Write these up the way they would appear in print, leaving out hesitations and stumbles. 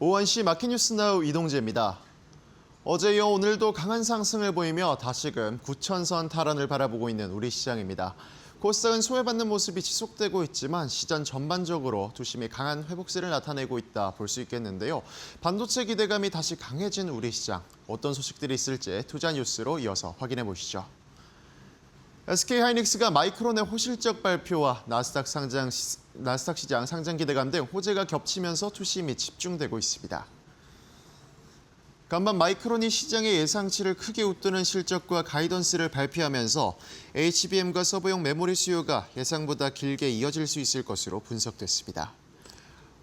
오원 시 마켓뉴스나우 이동재입니다. 어제 이어 오늘도 강한 상승을 보이며 다시금 9천선 탈환을 바라보고 있는 우리 시장입니다. 코스닥은 소외받는 모습이 지속되고 있지만 시장 전반적으로 투심이 강한 회복세를 나타내고 있다 볼 수 있겠는데요. 반도체 기대감이 다시 강해진 우리 시장. 어떤 소식들이 있을지 투자 뉴스로 이어서 확인해 보시죠. SK하이닉스가 마이크론의 호실적 발표와 나스닥 시장 상장 기대감 등 호재가 겹치면서 투심이 집중되고 있습니다. 간만 마이크론이 시장의 예상치를 크게 웃도는 실적과 가이던스를 발표하면서 HBM과 서버용 메모리 수요가 예상보다 길게 이어질 수 있을 것으로 분석됐습니다.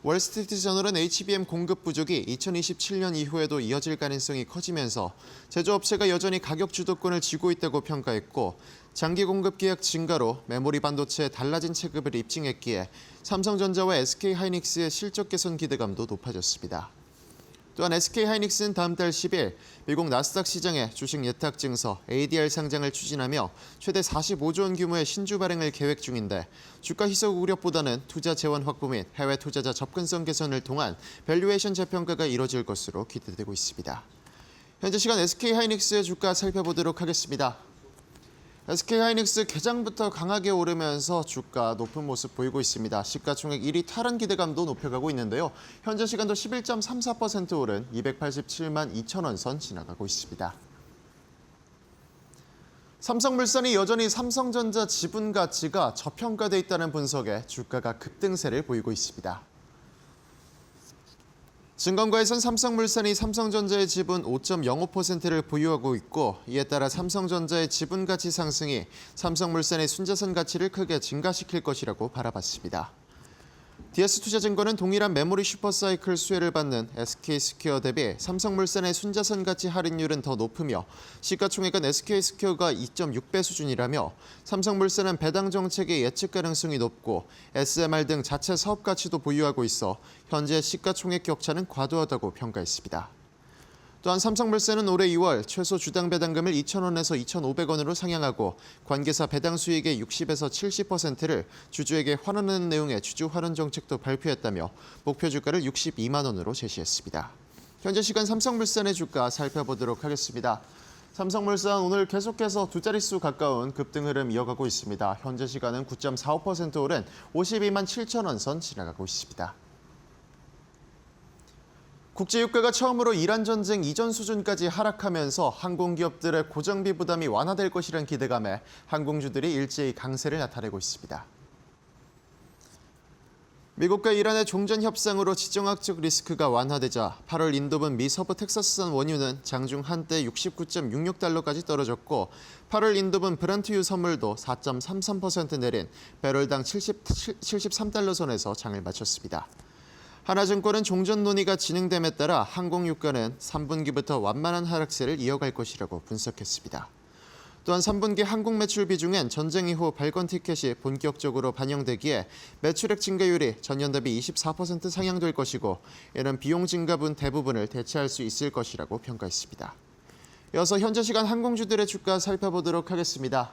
월스트리트저널은 HBM 공급 부족이 2027년 이후에도 이어질 가능성이 커지면서 제조업체가 여전히 가격 주도권을 쥐고 있다고 평가했고 장기 공급 계약 증가로 메모리 반도체에 달라진 체급을 입증했기에 삼성전자와 SK하이닉스의 실적 개선 기대감도 높아졌습니다. 또한 SK하이닉스는 다음 달 10일 미국 나스닥 시장에 주식 예탁 증서 ADR 상장을 추진하며 최대 45조 원 규모의 신주 발행을 계획 중인데 주가 희석 우려보다는 투자 재원 확보 및 해외 투자자 접근성 개선을 통한 밸류에이션 재평가가 이뤄질 것으로 기대되고 있습니다. 현재 시간 SK하이닉스의 주가 살펴보도록 하겠습니다. SK하이닉스 개장부터 강하게 오르면서 주가 높은 모습 보이고 있습니다. 시가총액 1위 탈환 기대감도 높여가고 있는데요. 현재 시간도 11.34% 오른 287만 2천 원 선 지나가고 있습니다. 삼성물산이 여전히 삼성전자 지분 가치가 저평가돼 있다는 분석에 주가가 급등세를 보이고 있습니다. 증권가에선 삼성물산이 삼성전자의 지분 5.05%를 보유하고 있고 이에 따라 삼성전자의 지분 가치 상승이 삼성물산의 순자산 가치를 크게 증가시킬 것이라고 바라봤습니다. DS투자증권은 동일한 메모리 슈퍼사이클 수혜를 받는 SK스퀘어 대비 삼성물산의 순자산 가치 할인율은 더 높으며 시가총액은 SK스퀘어가 2.6배 수준이라며 삼성물산은 배당 정책의 예측 가능성이 높고 SMR 등 자체 사업 가치도 보유하고 있어 현재 시가총액 격차는 과도하다고 평가했습니다. 또한 삼성물산은 올해 2월 최소 주당 배당금을 2,000원에서 2,500원으로 상향하고 관계사 배당 수익의 60에서 70%를 주주에게 환원하는 내용의 주주 환원 정책도 발표했다며 목표 주가를 62만 원으로 제시했습니다. 현재 시간 삼성물산의 주가 살펴보도록 하겠습니다. 삼성물산 오늘 계속해서 두 자릿수 가까운 급등 흐름 이어가고 있습니다. 현재 시간은 9.45% 오른 52만 7천 원 선 지나가고 있습니다. 국제유가가 처음으로 이란 전쟁 이전 수준까지 하락하면서 항공기업들의 고정비 부담이 완화될 것이란 기대감에 항공주들이 일제히 강세를 나타내고 있습니다. 미국과 이란의 종전 협상으로 지정학적 리스크가 완화되자 8월 인도분 미 서부 텍사스산 원유는 장중 한때 69.66달러까지 떨어졌고 8월 인도분 브란트유 선물도 4.33% 내린 배럴당 73달러 선에서 장을 마쳤습니다. 하나증권은 종전 논의가 진행됨에 따라 항공유가는 3분기부터 완만한 하락세를 이어갈 것이라고 분석했습니다. 또한 3분기 항공 매출 비중엔 전쟁 이후 발권 티켓이 본격적으로 반영되기에 매출액 증가율이 전년 대비 24% 상향될 것이고 이는 비용 증가분 대부분을 대체할 수 있을 것이라고 평가했습니다. 이어서 현재 시간 항공주들의 주가 살펴보도록 하겠습니다.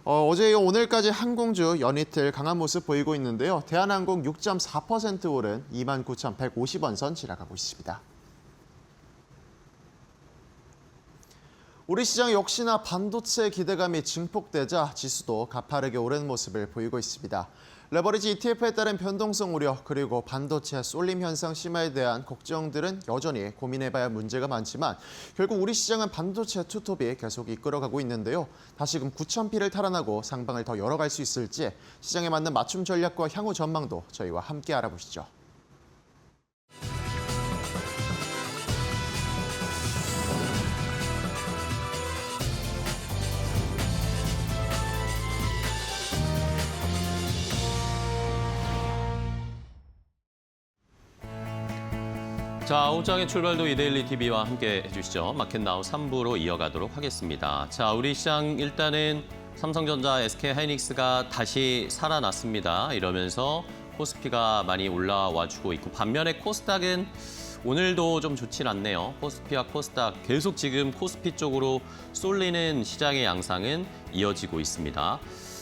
어제 이어 오늘까지 항공주 연이틀 강한 모습 보이고 있는데요. 대한항공 6.4% 오른 29,150원 선 지나가고 있습니다. 우리 시장 역시나 반도체 기대감이 증폭되자 지수도 가파르게 오르는 모습을 보이고 있습니다. 레버리지 ETF에 따른 변동성 우려 그리고 반도체 쏠림 현상 심화에 대한 걱정들은 여전히 고민해봐야 할 문제가 많지만 결국 우리 시장은 반도체 투톱이 계속 이끌어가고 있는데요. 다시금 9,000피를 탈환하고 상방을 더 열어갈 수 있을지 시장에 맞는 맞춤 전략과 향후 전망도 저희와 함께 알아보시죠. 자, 오후장의 출발도 이데일리 TV와 함께 해주시죠. 마켓나우 3부로 이어가도록 하겠습니다. 자, 우리 시장 일단은 삼성전자, SK하이닉스가 다시 살아났습니다. 이러면서 코스피가 많이 올라와주고 있고 반면에 코스닥은 오늘도 좀 좋진 않네요. 코스피와 코스닥 계속 지금 코스피 쪽으로 쏠리는 시장의 양상은 이어지고 있습니다.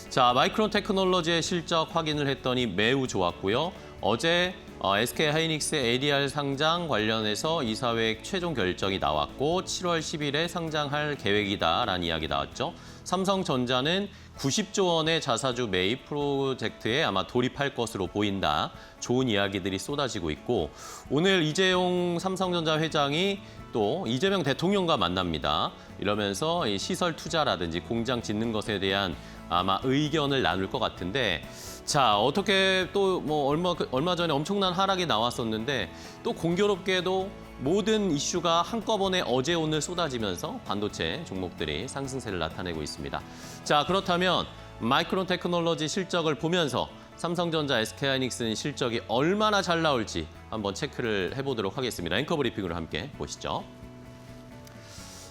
자, 마이크론 테크놀로지의 실적 확인을 했더니 매우 좋았고요. 어제 SK 하이닉스 ADR 상장 관련해서 이사회의 최종 결정이 나왔고 7월 10일에 상장할 계획이다라는 이야기 나왔죠. 삼성전자는 90조 원의 자사주 매입 프로젝트에 아마 돌입할 것으로 보인다. 좋은 이야기들이 쏟아지고 있고 오늘 이재용 삼성전자 회장이 또 이재명 대통령과 만납니다. 이러면서 이 시설 투자라든지 공장 짓는 것에 대한 아마 의견을 나눌 것 같은데 자, 어떻게 또 뭐 얼마 전에 엄청난 하락이 나왔었는데 또 공교롭게도 모든 이슈가 한꺼번에 어제 오늘 쏟아지면서 반도체 종목들이 상승세를 나타내고 있습니다. 자, 그렇다면 마이크론 테크놀로지 실적을 보면서 삼성전자, SK하이닉스는 실적이 얼마나 잘 나올지 한번 체크를 해보도록 하겠습니다. 앵커 브리핑으로 함께 보시죠.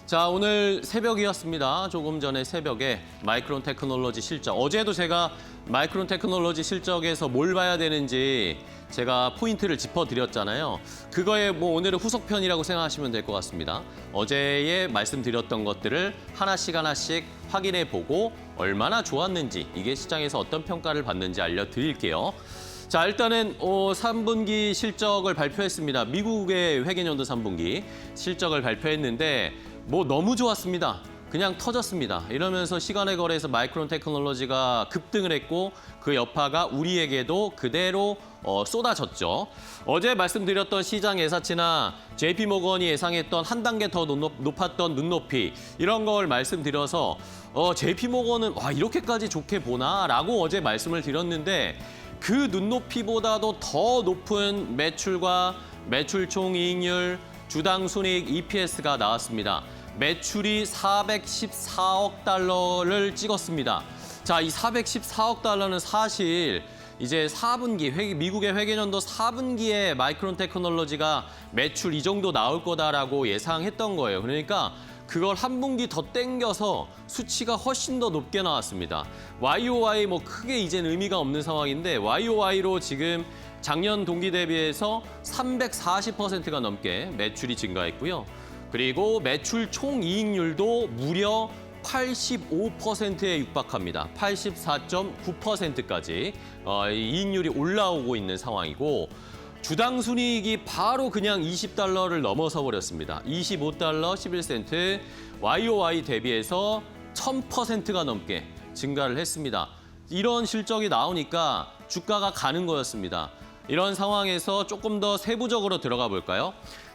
자, 오늘 새벽이었습니다. 조금 전에 새벽에 마이크론 테크놀로지 실적. 어제도 제가 마이크론 테크놀로지 실적에서 뭘 봐야 되는지 제가 포인트를 짚어드렸잖아요. 그거에 뭐 오늘은 후속편이라고 생각하시면 될 것 같습니다. 어제에 말씀드렸던 것들을 하나씩 확인해 보고 얼마나 좋았는지 이게 시장에서 어떤 평가를 받는지 알려드릴게요. 자, 일단은 3분기 실적을 발표했습니다. 미국의 회계연도 3분기 실적을 발표했는데 뭐 너무 좋았습니다. 그냥 터졌습니다. 이러면서 시간의 거래에서 마이크론 테크놀로지가 급등을 했고 그 여파가 우리에게도 그대로 쏟아졌죠. 어제 말씀드렸던 시장 예사치나 JP모건이 예상했던 한 단계 더 높았던 눈높이 이런 걸 말씀드려서 JP모건은 와 이렇게까지 좋게 보나라고 어제 말씀을 드렸는데 그 눈높이보다도 더 높은 매출과 매출 총이익률, 주당 순이익 EPS가 나왔습니다. 매출이 414억 달러를 찍었습니다. 자, 이 414억 달러는 사실 이제 4분기, 미국의 회계연도 4분기에 마이크론 테크놀로지가 매출 이 정도 나올 거다라고 예상했던 거예요. 그러니까 그걸 한 분기 더 땡겨서 수치가 훨씬 더 높게 나왔습니다. YOY 뭐 크게 이제는 의미가 없는 상황인데 YOY로 지금 작년 동기 대비해서 340%가 넘게 매출이 증가했고요. 그리고 매출 총이익률도 무려 85%에 육박합니다. 84.9%까지 이익률이 올라오고 있는 상황이고 주당 순이익이 바로 그냥 $20를 넘어서 버렸습니다. 25달러 11센트 YOY 대비해서 1000%가 넘게 증가를 했습니다. 이런 실적이 나오니까 주가가 가는 거였습니다. 이런 상황에서 조금 더 세부적으로 들어가 볼까요?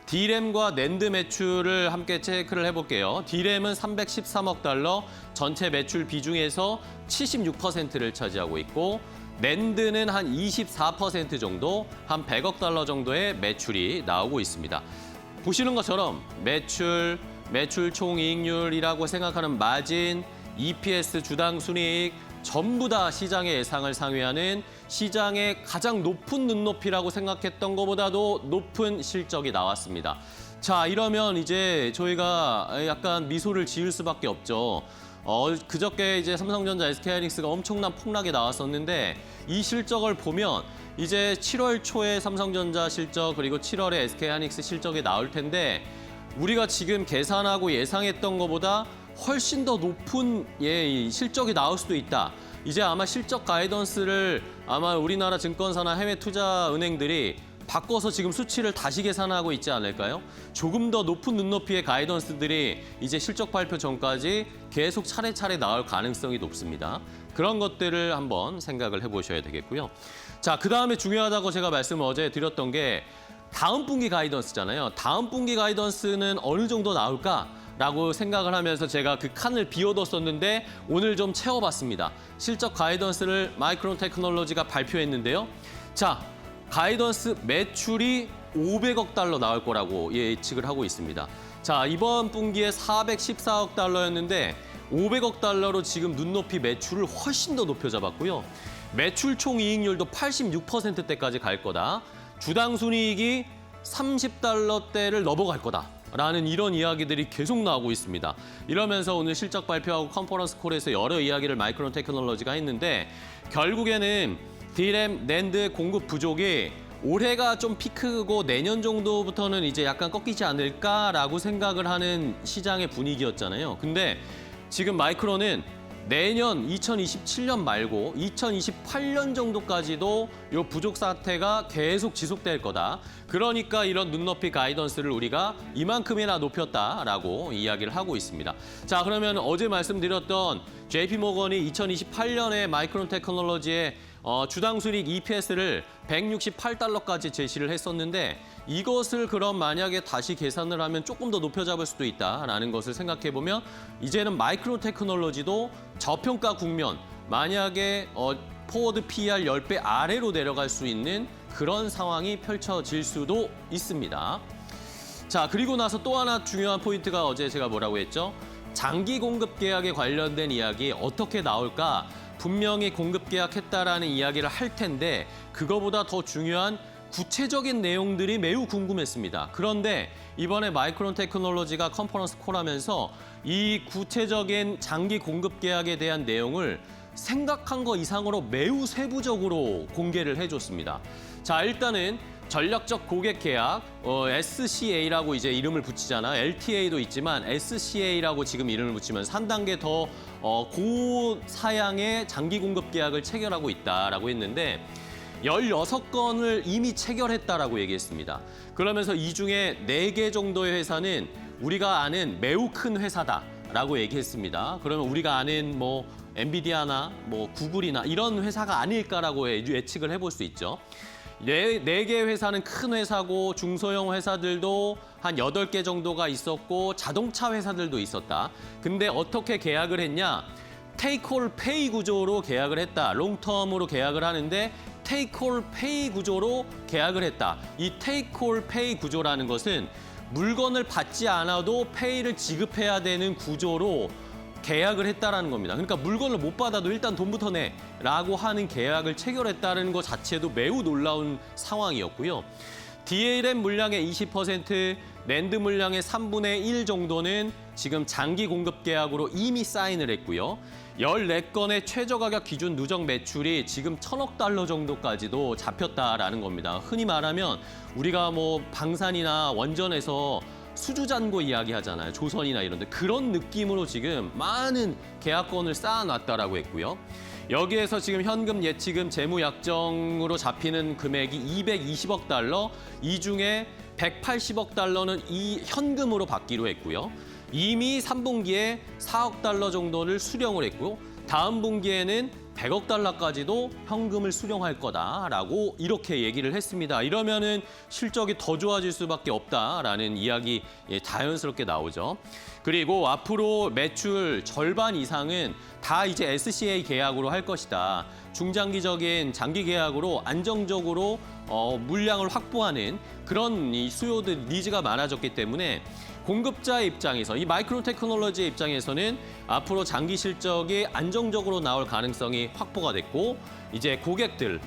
D램과 낸드 매출을 함께 체크를 해볼게요. D램은 313억 달러, 전체 매출 비중에서 76%를 차지하고 있고 낸드는 한 24% 정도, 한 100억 달러 정도의 매출이 나오고 있습니다. 보시는 것처럼 매출 총이익률이라고 생각하는 마진, EPS 주당 순이익 전부 다 시장의 예상을 상회하는 시장의 가장 높은 눈높이라고 생각했던 것보다도 높은 실적이 나왔습니다. 자, 이러면 이제 저희가 약간 미소를 지을 수밖에 없죠. 그저께 이제 삼성전자, SK하이닉스가 엄청난 폭락이 나왔었는데 이 실적을 보면 이제 7월 초에 삼성전자 실적 그리고 7월에 SK하이닉스 실적이 나올 텐데 우리가 지금 계산하고 예상했던 것보다 훨씬 더 높은 실적이 나올 수도 있다. 이제 아마 실적 가이던스를 아마 우리나라 증권사나 해외 투자은행들이 바꿔서 지금 수치를 다시 계산하고 있지 않을까요? 조금 더 높은 눈높이의 가이던스들이 이제 실적 발표 전까지 계속 차례차례 나올 가능성이 높습니다. 그런 것들을 한번 생각을 해보셔야 되겠고요. 자, 그다음에 중요하다고 제가 말씀을 어제 드렸던 게 다음 분기 가이던스잖아요. 다음 분기 가이던스는 어느 정도 나올까? 라고 생각을 하면서 제가 그 칸을 비워뒀었는데 오늘 좀 채워봤습니다. 실적 가이던스를 마이크론 테크놀로지가 발표했는데요. 자, 가이던스 매출이 500억 달러 나올 거라고 예측을 하고 있습니다. 자, 이번 분기에 414억 달러였는데 500억 달러로 지금 눈높이 매출을 훨씬 더 높여 잡았고요. 매출 총이익률도 86%대까지 갈 거다. 주당 순이익이 30달러대를 넘어갈 거다. 라는 이런 이야기들이 계속 나오고 있습니다. 이러면서 오늘 실적 발표하고 컨퍼런스 콜에서 여러 이야기를 마이크론 테크놀로지가 했는데 결국에는 D램, 낸드 공급 부족이 올해가 좀 피크고 내년 정도부터는 이제 약간 꺾이지 않을까라고 생각을 하는 시장의 분위기였잖아요. 근데 지금 마이크론은 내년 2027년 말고 2028년 정도까지도 이 부족 사태가 계속 지속될 거다. 그러니까 이런 눈높이 가이던스를 우리가 이만큼이나 높였다라고 이야기를 하고 있습니다. 자, 그러면 어제 말씀드렸던 JP모건이 2028년에 마이크론 테크놀로지의 주당 수익 EPS를 168달러까지 제시를 했었는데 이것을 그럼 만약에 다시 계산을 하면 조금 더 높여 잡을 수도 있다라는 것을 생각해 보면 이제는 마이크론 테크놀로지도 저평가 국면, 만약에 포워드 PER 10배 아래로 내려갈 수 있는 그런 상황이 펼쳐질 수도 있습니다. 자, 그리고 나서 또 하나 중요한 포인트가 어제 제가 뭐라고 했죠? 장기 공급 계약에 관련된 이야기 어떻게 나올까? 분명히 공급 계약했다라는 이야기를 할 텐데 그거보다 더 중요한 구체적인 내용들이 매우 궁금했습니다. 그런데 이번에 마이크론 테크놀로지가 컨퍼런스 콜하면서 이 구체적인 장기 공급 계약에 대한 내용을 생각한 거 이상으로 매우 세부적으로 공개를 해줬습니다. 자, 일단은 전략적 고객 계약, SCA라고 이제 이름을 붙이잖아. LTA도 있지만 SCA라고 지금 이름을 붙이면서 한 단계 더 고사양의 장기 공급 계약을 체결하고 있다라고 했는데 16건을 이미 체결했다라고 얘기했습니다. 그러면서 이 중에 4개 정도의 회사는 우리가 아는 매우 큰 회사다라고 얘기했습니다. 그러면 우리가 아는 뭐 엔비디아나 뭐 구글이나 이런 회사가 아닐까라고 예측을 해볼 수 있죠. 네 개 회사는 큰 회사고 중소형 회사들도 한 8개 정도가 있었고 자동차 회사들도 있었다. 근데 어떻게 계약을 했냐? 테이크 올 페이 구조로 계약을 했다. 롱텀으로 계약을 하는데 테이크 올 페이 구조로 계약을 했다. 이 테이크 올 페이 구조라는 것은 물건을 받지 않아도 페이를 지급해야 되는 구조로 계약을 했다라는 겁니다. 그러니까 물건을 못 받아도 일단 돈부터 내라고 하는 계약을 체결했다는 것 자체도 매우 놀라운 상황이었고요. DRAM 물량의 20%, 낸드 물량의 3분의 1 정도는 지금 장기 공급 계약으로 이미 사인을 했고요. 14건의 최저 가격 기준 누적 매출이 지금 1,000억 달러 정도까지도 잡혔다라는 겁니다. 흔히 말하면 우리가 뭐 방산이나 원전에서 수주잔고 이야기 하잖아요. 조선이나 이런 데. 그런 느낌으로 지금 많은 계약건을 쌓아놨다라고 했고요. 여기에서 지금 현금, 예치금, 재무약정으로 잡히는 금액이 220억 달러, 이 중에 180억 달러는 이 현금으로 받기로 했고요. 이미 3분기에 4억 달러 정도를 수령을 했고 다음 분기에는 100억 달러까지도 현금을 수령할 거다라고 이렇게 얘기를 했습니다. 이러면은 실적이 더 좋아질 수밖에 없다라는 이야기 자연스럽게 나오죠. 그리고 앞으로 매출 절반 이상은 다 이제 SCA 계약으로 할 것이다. 중장기적인 장기 계약으로 안정적으로 물량을 확보하는 그런 이 수요들 니즈가 많아졌기 때문에 공급자의 입장에서 이 마이크론 테크놀로지의 입장에서는 앞으로 장기 실적이 안정적으로 나올 가능성이 확보가 됐고 이제 고객들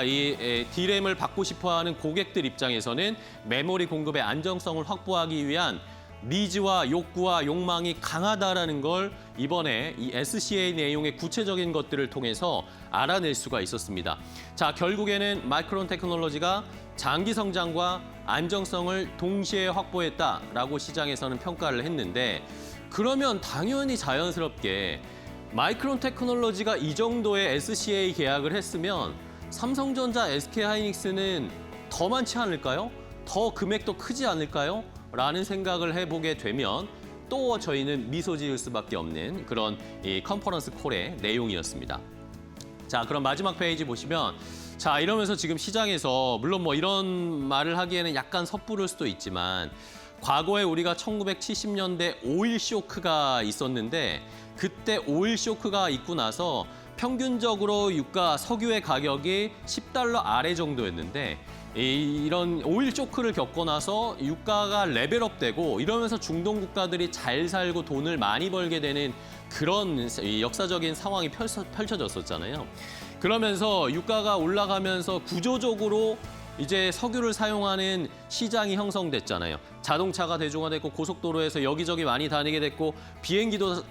이 DRAM을 받고 싶어하는 고객들 입장에서는 메모리 공급의 안정성을 확보하기 위한 니즈와 욕구와 욕망이 강하다라는 걸 이번에 이 SCA 내용의 구체적인 것들을 통해서 알아낼 수가 있었습니다. 자, 결국에는 마이크론 테크놀로지가 장기 성장과 안정성을 동시에 확보했다라고 시장에서는 평가를 했는데 그러면 당연히 자연스럽게 마이크론 테크놀로지가 이 정도의 SCA 계약을 했으면 삼성전자, SK하이닉스는 더 많지 않을까요? 더 금액도 크지 않을까요? 라는 생각을 해보게 되면 또 저희는 미소 지을 수밖에 없는 그런 이 컨퍼런스 콜의 내용이었습니다. 자, 그럼 마지막 페이지 보시면 자, 이러면서 지금 시장에서 물론 뭐 이런 말을 하기에는 약간 섣부를 수도 있지만 과거에 우리가 1970년대 오일 쇼크가 있었는데 그때 오일 쇼크가 있고 나서 평균적으로 유가 석유의 가격이 10달러 아래 정도였는데 이런 오일 쇼크를 겪고 나서 유가가 레벨업되고 이러면서 중동 국가들이 잘 살고 돈을 많이 벌게 되는 그런 역사적인 상황이 펼쳐졌었잖아요. 그러면서 유가가 올라가면서 구조적으로 이제 석유를 사용하는 시장이 형성됐잖아요. 자동차가 대중화됐고 고속도로에서 여기저기 많이 다니게 됐고 비행기도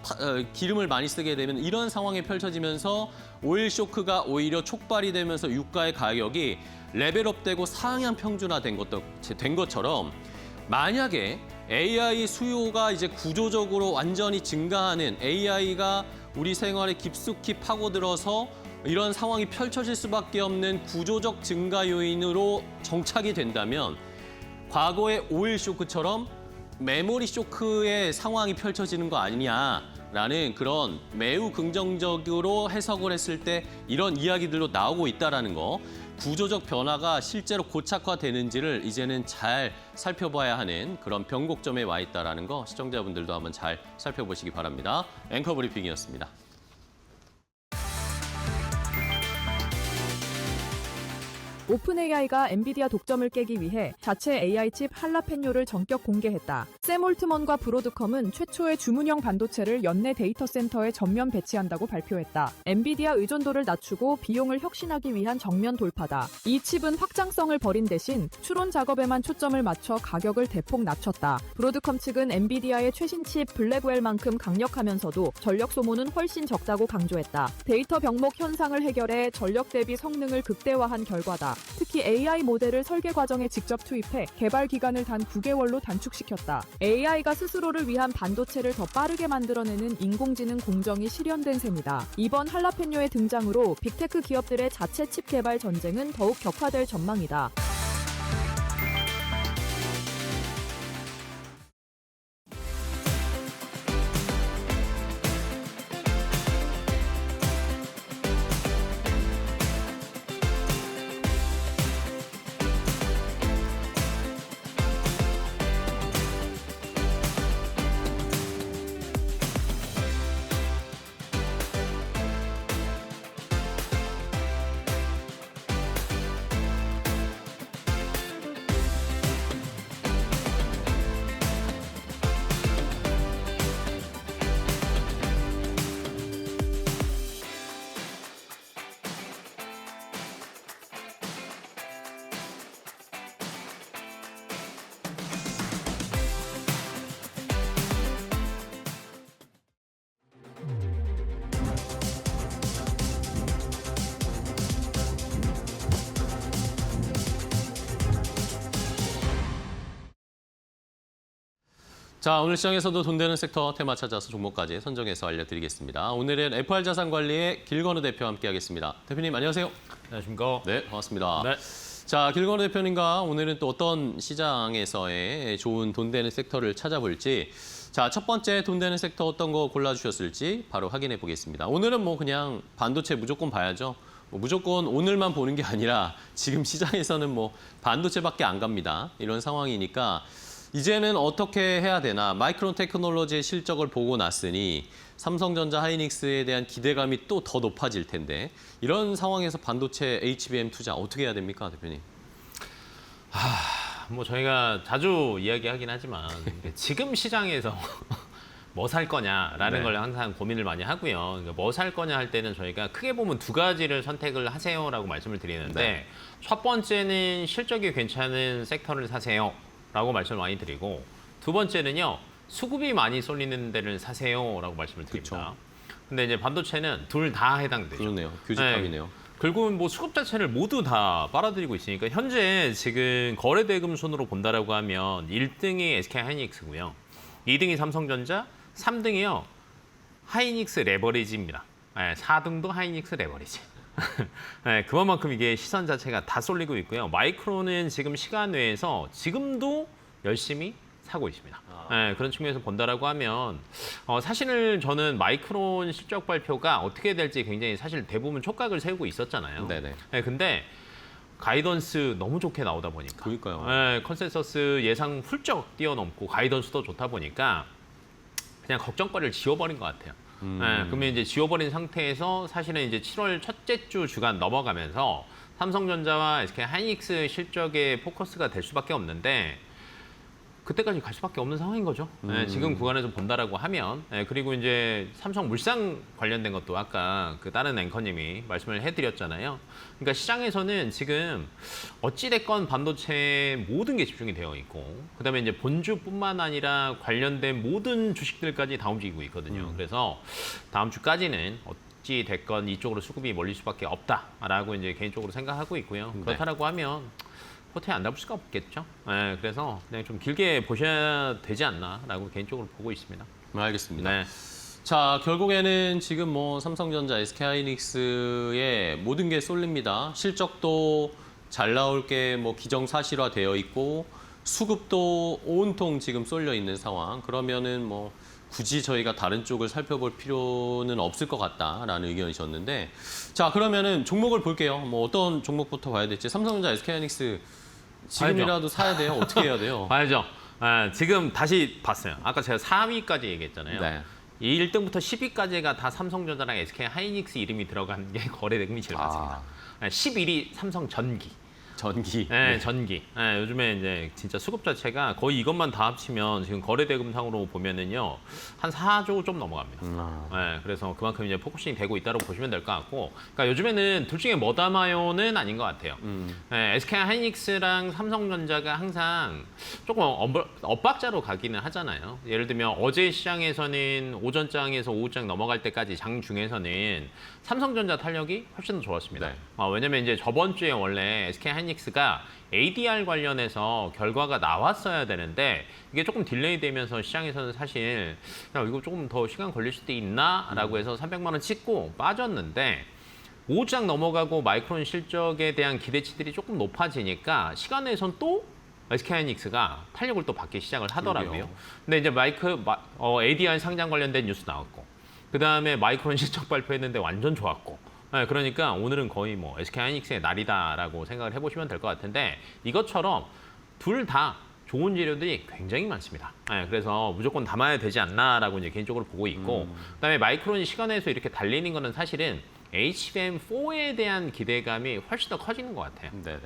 기름을 많이 쓰게 되면 이런 상황이 펼쳐지면서 오일 쇼크가 오히려 촉발이 되면서 유가의 가격이 레벨업되고 상향 평준화된 것처럼 만약에 AI 수요가 이제 구조적으로 완전히 증가하는 AI가 우리 생활에 깊숙이 파고들어서 이런 상황이 펼쳐질 수밖에 없는 구조적 증가 요인으로 정착이 된다면 과거의 오일 쇼크처럼 메모리 쇼크의 상황이 펼쳐지는 거 아니냐라는 그런 매우 긍정적으로 해석을 했을 때 이런 이야기들로 나오고 있다는 거. 구조적 변화가 실제로 고착화되는지를 이제는 잘 살펴봐야 하는 그런 변곡점에 와 있다는 거 시청자분들도 한번 잘 살펴보시기 바랍니다. 앵커 브리핑이었습니다. 오픈AI가 엔비디아 독점을 깨기 위해 자체 AI 칩 할라펜요를 전격 공개했다. 샘 올트먼과 브로드컴은 최초의 주문형 반도체를 연내 데이터 센터에 전면 배치한다고 발표했다. 엔비디아 의존도를 낮추고 비용을 혁신하기 위한 정면 돌파다. 이 칩은 확장성을 버린 대신 추론 작업에만 초점을 맞춰 가격을 대폭 낮췄다. 브로드컴 측은 엔비디아의 최신 칩 블랙웰만큼 강력하면서도 전력 소모는 훨씬 적다고 강조했다. 데이터 병목 현상을 해결해 전력 대비 성능을 극대화한 결과다. 특히 AI 모델을 설계 과정에 직접 투입해 개발 기간을 단 9개월로 단축시켰다. AI가 스스로를 위한 반도체를 더 빠르게 만들어내는 인공지능 공정이 실현된 셈이다. 이번 할라펜요의 등장으로 빅테크 기업들의 자체 칩 개발 전쟁은 더욱 격화될 전망이다. 자, 오늘 시장에서도 돈 되는 섹터 테마 찾아서 종목까지 선정해서 알려드리겠습니다. 오늘은 FR자산관리의 길건우 대표와 함께하겠습니다. 대표님 안녕하세요. 안녕하십니까. 네, 반갑습니다. 네. 자, 길건우 대표님과 오늘은 또 어떤 시장에서의 좋은 돈 되는 섹터를 찾아볼지. 자, 첫 번째 돈 되는 섹터 어떤 거 골라주셨을지 바로 확인해 보겠습니다. 오늘은 뭐 그냥 반도체 무조건 봐야죠. 뭐 무조건 오늘만 보는 게 아니라 지금 시장에서는 뭐 반도체밖에 안 갑니다. 이런 상황이니까 이제는 어떻게 해야 되나. 마이크론 테크놀로지의 실적을 보고 났으니 삼성전자 하이닉스에 대한 기대감이 또 더 높아질 텐데 이런 상황에서 반도체 HBM 투자 어떻게 해야 됩니까, 대표님? 뭐 저희가 자주 이야기하긴 하지만 지금 시장에서 뭐 살 거냐라는 네. 걸 항상 고민을 많이 하고요. 뭐 살 거냐 할 때는 저희가 크게 보면 두 가지를 선택을 하세요라고 말씀을 드리는데 네. 첫 번째는 실적이 괜찮은 섹터를 사세요라고 말씀을 많이 드리고 두 번째는요. 수급이 많이 쏠리는 데를 사세요라고 말씀을 드립니다. 근데 이제 반도체는 둘 다 해당되죠. 그러네요. 교집합이네요. 네. 결국은 뭐 수급 자체를 모두 다 빨아들이고 있으니까 현재 지금 거래 대금 순으로 본다라고 하면 1등이 SK 하이닉스고요. 2등이 삼성전자, 3등이요. 하이닉스 레버리지입니다. 네, 4등도 하이닉스 레버리지. 네, 그만큼 이게 시선 자체가 다 쏠리고 있고요. 마이크론은 지금 시간 외에서 지금도 열심히 사고 있습니다. 네, 그런 측면에서 본다라고 하면 사실 저는 마이크론 실적 발표가 어떻게 될지 굉장히 사실 대부분 촉각을 세우고 있었잖아요. 네네. 네, 근데 가이던스 너무 좋게 나오다 보니까 그러니까요. 네, 컨센서스 예상 훌쩍 뛰어넘고 가이던스도 좋다 보니까 그냥 걱정거리를 지워버린 것 같아요. 네, 그러면 이제 지워버린 상태에서 사실은 이제 7월 첫째 주 주간 넘어가면서 삼성전자와 SK 하이닉스 실적에 포커스가 될 수밖에 없는데 그때까지 갈 수밖에 없는 상황인 거죠. 네, 지금 구간에서 본다라고 하면 그리고 이제 삼성물산 관련된 것도 아까 그 다른 앵커님이 말씀을 해드렸잖아요. 그러니까 시장에서는 지금 어찌 됐건 반도체에 모든 게 집중이 되어 있고 그다음에 이제 본주뿐만 아니라 관련된 모든 주식들까지 다 움직이고 있거든요. 그래서 다음 주까지는 어찌 됐건 이쪽으로 수급이 몰릴 수밖에 없다라고 이제 개인적으로 생각하고 있고요. 네. 그렇다라고 하면 호텔 안 잡을 수가 없겠죠. 네, 그래서 그냥 좀 길게 보셔야 되지 않나라고 개인적으로 보고 있습니다. 알겠습니다. 네. 자, 결국에는 지금 뭐 삼성전자, SK하이닉스의 모든 게 쏠립니다. 실적도 잘 나올 게 뭐 기정사실화되어 있고 수급도 온통 지금 쏠려 있는 상황. 그러면은 뭐 굳이 저희가 다른 쪽을 살펴볼 필요는 없을 것 같다라는 의견이셨는데, 자, 그러면은 종목을 볼게요. 뭐 어떤 종목부터 봐야 될지. 삼성전자, SK하이닉스 지금이라도 사야 돼요? 어떻게 해야 돼요? 봐야죠. 지금 다시 봤어요. 아까 제가 4위까지 얘기했잖아요. 네. 이 1등부터 10위까지가 다 삼성전자랑 SK하이닉스 이름이 들어간 게 거래 대금이 제일 많습니다. 11위 삼성전기. 전기. 네, 전기. 네, 요즘에 이제 진짜 수급 자체가 거의 이것만 다 합치면 지금 거래 대금상으로 보면은요 한 4조 좀 넘어갑니다. 네, 그래서 그만큼 이제 포커싱이 되고 있다고 보시면 될 것 같고, 그러니까 요즘에는 둘 중에 뭐 담아요는 아닌 것 같아요. 네, SK하이닉스랑 삼성전자가 항상 조금 엇박자로 가기는 하잖아요. 예를 들면 어제 시장에서는 오전장에서 오후장 넘어갈 때까지 장 중에서는 삼성전자 탄력이 훨씬 더 좋았습니다. 네. 왜냐면 이제 저번 주에 원래 SK하이닉스가 ADR 관련해서 결과가 나왔어야 되는데 이게 조금 딜레이 되면서 시장에서는 사실 야, 이거 조금 더 시간 걸릴 수도 있나라고 해서 300만 원 찍고 빠졌는데, 오후장 넘어가고 마이크론 실적에 대한 기대치들이 조금 높아지니까 시간에선 또 SK하이닉스가 탄력을 또 받기 시작을 하더라고요. 그러게요. 근데 이제 ADR 상장 관련된 뉴스 나왔고, 그 다음에 마이크론 실적 발표했는데 완전 좋았고, 네, 그러니까 오늘은 거의 뭐 SK하이닉스의 날이다라고 생각을 해보시면 될 것 같은데, 이것처럼 둘 다 좋은 재료들이 굉장히 많습니다. 네, 그래서 무조건 담아야 되지 않나라고 이제 개인적으로 보고 있고, 그다음에 마이크론이 시간에서 이렇게 달리는 거는 사실은 HBM4에 대한 기대감이 훨씬 더 커지는 것 같아요. 네네.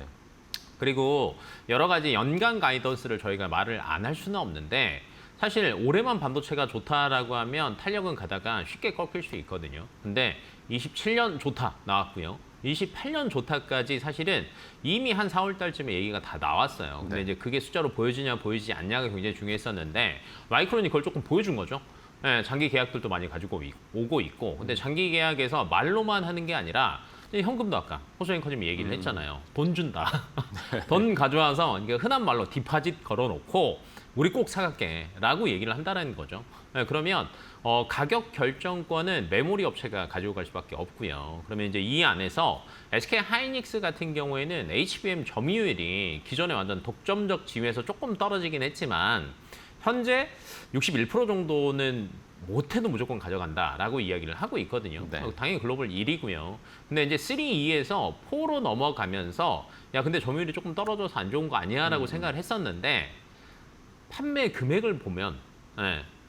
그리고 여러 가지 연간 가이던스를 저희가 말을 안 할 수는 없는데, 사실 올해만 반도체가 좋다라고 하면 탄력은 가다가 쉽게 꺾일 수 있거든요. 근데 27년 좋다 나왔고요. 28년 좋다까지 사실은 이미 한 4월 달쯤에 얘기가 다 나왔어요. 근데 네. 이제 그게 숫자로 보여지냐 보이지 않냐가 굉장히 중요했었는데, 마이크론이 그걸 조금 보여준 거죠. 네, 장기 계약들도 많이 가지고 오고 있고, 근데 장기 계약에서 말로만 하는 게 아니라 현금도 아까 호수 앵커님이 얘기를 했잖아요. 돈 준다. 돈 가져와서 이게 흔한 말로 디파짓 걸어놓고 우리 꼭 사갈게 라고 얘기를 한다는 거죠. 네, 그러면 가격 결정권은 메모리 업체가 가지고 갈 수밖에 없고요. 그러면 이제 이 안에서 SK하이닉스 같은 경우에는 HBM 점유율이 기존에 완전 독점적 지위에서 조금 떨어지긴 했지만 현재 61% 정도는 못해도 무조건 가져간다라고 이야기를 하고 있거든요. 네. 당연히 글로벌 1위고요. 근데 이제 3, 2에서 4로 넘어가면서 야 근데 점유율이 조금 떨어져서 안 좋은 거 아니야라고 생각을 했었는데, 판매 금액을 보면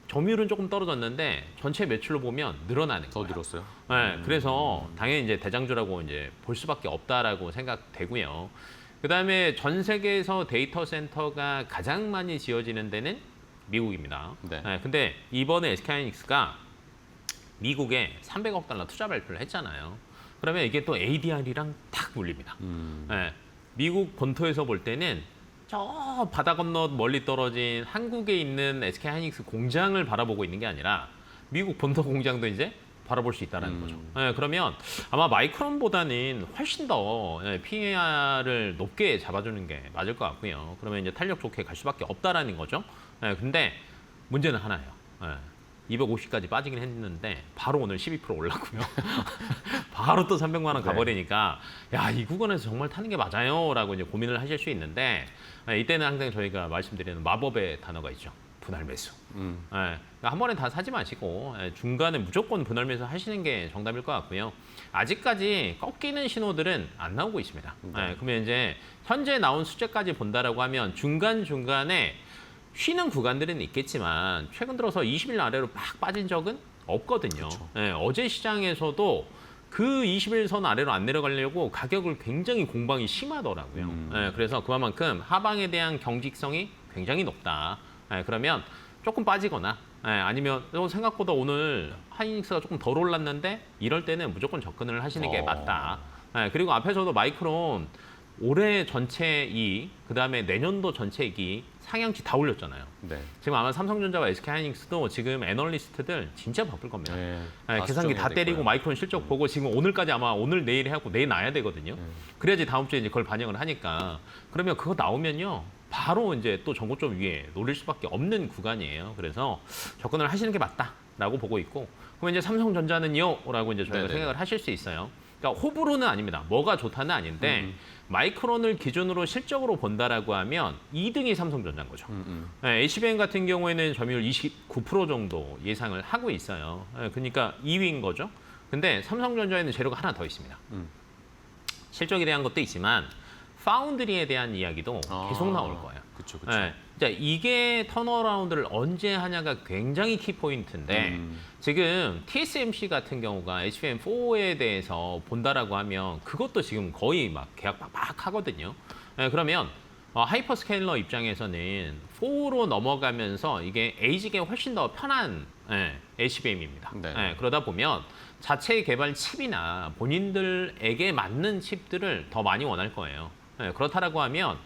점유율은 조금 떨어졌는데 전체 매출로 보면 늘어나는 더 거예요. 늘었어요? 그래서 당연히 이제 대장주라고 이제 볼 수밖에 없다라고 생각되고요. 그다음에 전 세계에서 데이터 센터가 가장 많이 지어지는 데는 미국입니다. 네. 근데 이번에 SK하이닉스가 미국에 300억 달러 투자 발표를 했잖아요. 그러면 이게 또 ADR이랑 딱 물립니다. 미국 본토에서 볼 때는 저 바다 건너 멀리 떨어진 한국에 있는 SK하이닉스 공장을 바라보고 있는 게 아니라 미국 본토 공장도 이제 바라볼 수 있다는 거죠. 그러면 아마 마이크론보다는 훨씬 더 PER을 높게 잡아주는 게 맞을 것 같고요. 그러면 이제 탄력 좋게 갈 수밖에 없다라는 거죠. 근데 문제는 하나예요. 250까지 빠지긴 했는데 바로 오늘 12% 올랐고요. 바로 또 300만 원 가버리니까 야, 이 구간에서 정말 타는 게 맞아요? 라고 이제 고민을 하실 수 있는데, 이때는 항상 저희가 말씀드리는 마법의 단어가 있죠. 분할 매수. 그러니까 한 번에 다 사지 마시고 중간에 무조건 분할 매수 하시는 게 정답일 것 같고요. 아직까지 꺾이는 신호들은 안 나오고 있습니다. 그러면 이제 현재 나온 수치까지 본다라고 하면 중간중간에 쉬는 구간들은 있겠지만 최근 들어서 20일 아래로 막 빠진 적은 없거든요. 어제 시장에서도 그 21선 아래로 안 내려가려고 가격을 굉장히 공방이 심하더라고요. 그래서 그만큼 하방에 대한 경직성이 굉장히 높다. 그러면 조금 빠지거나 아니면 생각보다 오늘 하이닉스가 조금 덜 올랐는데 이럴 때는 무조건 접근을 하시는 게 맞다. 그리고 앞에서도 마이크론 올해 전체 이, 그다음에 내년도 전체 이 상향치 다 올렸잖아요. 네. 지금 아마 삼성전자와 SK하이닉스도 지금 애널리스트들 진짜 바쁠 겁니다. 계산기 다 수정해야 때리고 됐고요. 마이크론 실적 보고 지금 오늘까지 아마 오늘 내일 해갖고 내일 나야 되거든요. 그래야지 다음 주에 이제 그걸 반영을 하니까. 그러면 그거 나오면요. 바로 이제 또 전고점 위에 노릴 수밖에 없는 구간이에요. 그래서 접근을 하시는 게 맞다. 된다라고 보고 있고, 그럼 이제 삼성전자는요?라고 이제 저희가 네네. 생각을 하실 수 있어요. 그러니까 호불호는 아닙니다. 뭐가 좋다는 아닌데 마이크론을 기준으로 실적으로 본다라고 하면 2등이 삼성전자인 거죠. 네, HBM 같은 경우에는 점유율 29% 정도 예상을 하고 있어요. 네, 그러니까 2위인 거죠. 근데 삼성전자에는 재료가 하나 더 있습니다. 실적에 대한 것도 있지만 파운드리에 대한 이야기도 계속 나올 거예요. 그렇죠. 네, 자, 이게 턴어라운드를 언제 하냐가 굉장히 키포인트인데 지금 TSMC 같은 경우가 HBM4에 대해서 본다라고 하면 그것도 지금 거의 막 계약 빡빡 하거든요. 네, 그러면 하이퍼스케일러 입장에서는 4로 넘어가면서 이게 에이지게 훨씬 더 편한 HBM입니다. 네. 네, 그러다 보면 자체 개발 칩이나 본인들에게 맞는 칩들을 더 많이 원할 거예요. 네, 그렇다라고 하면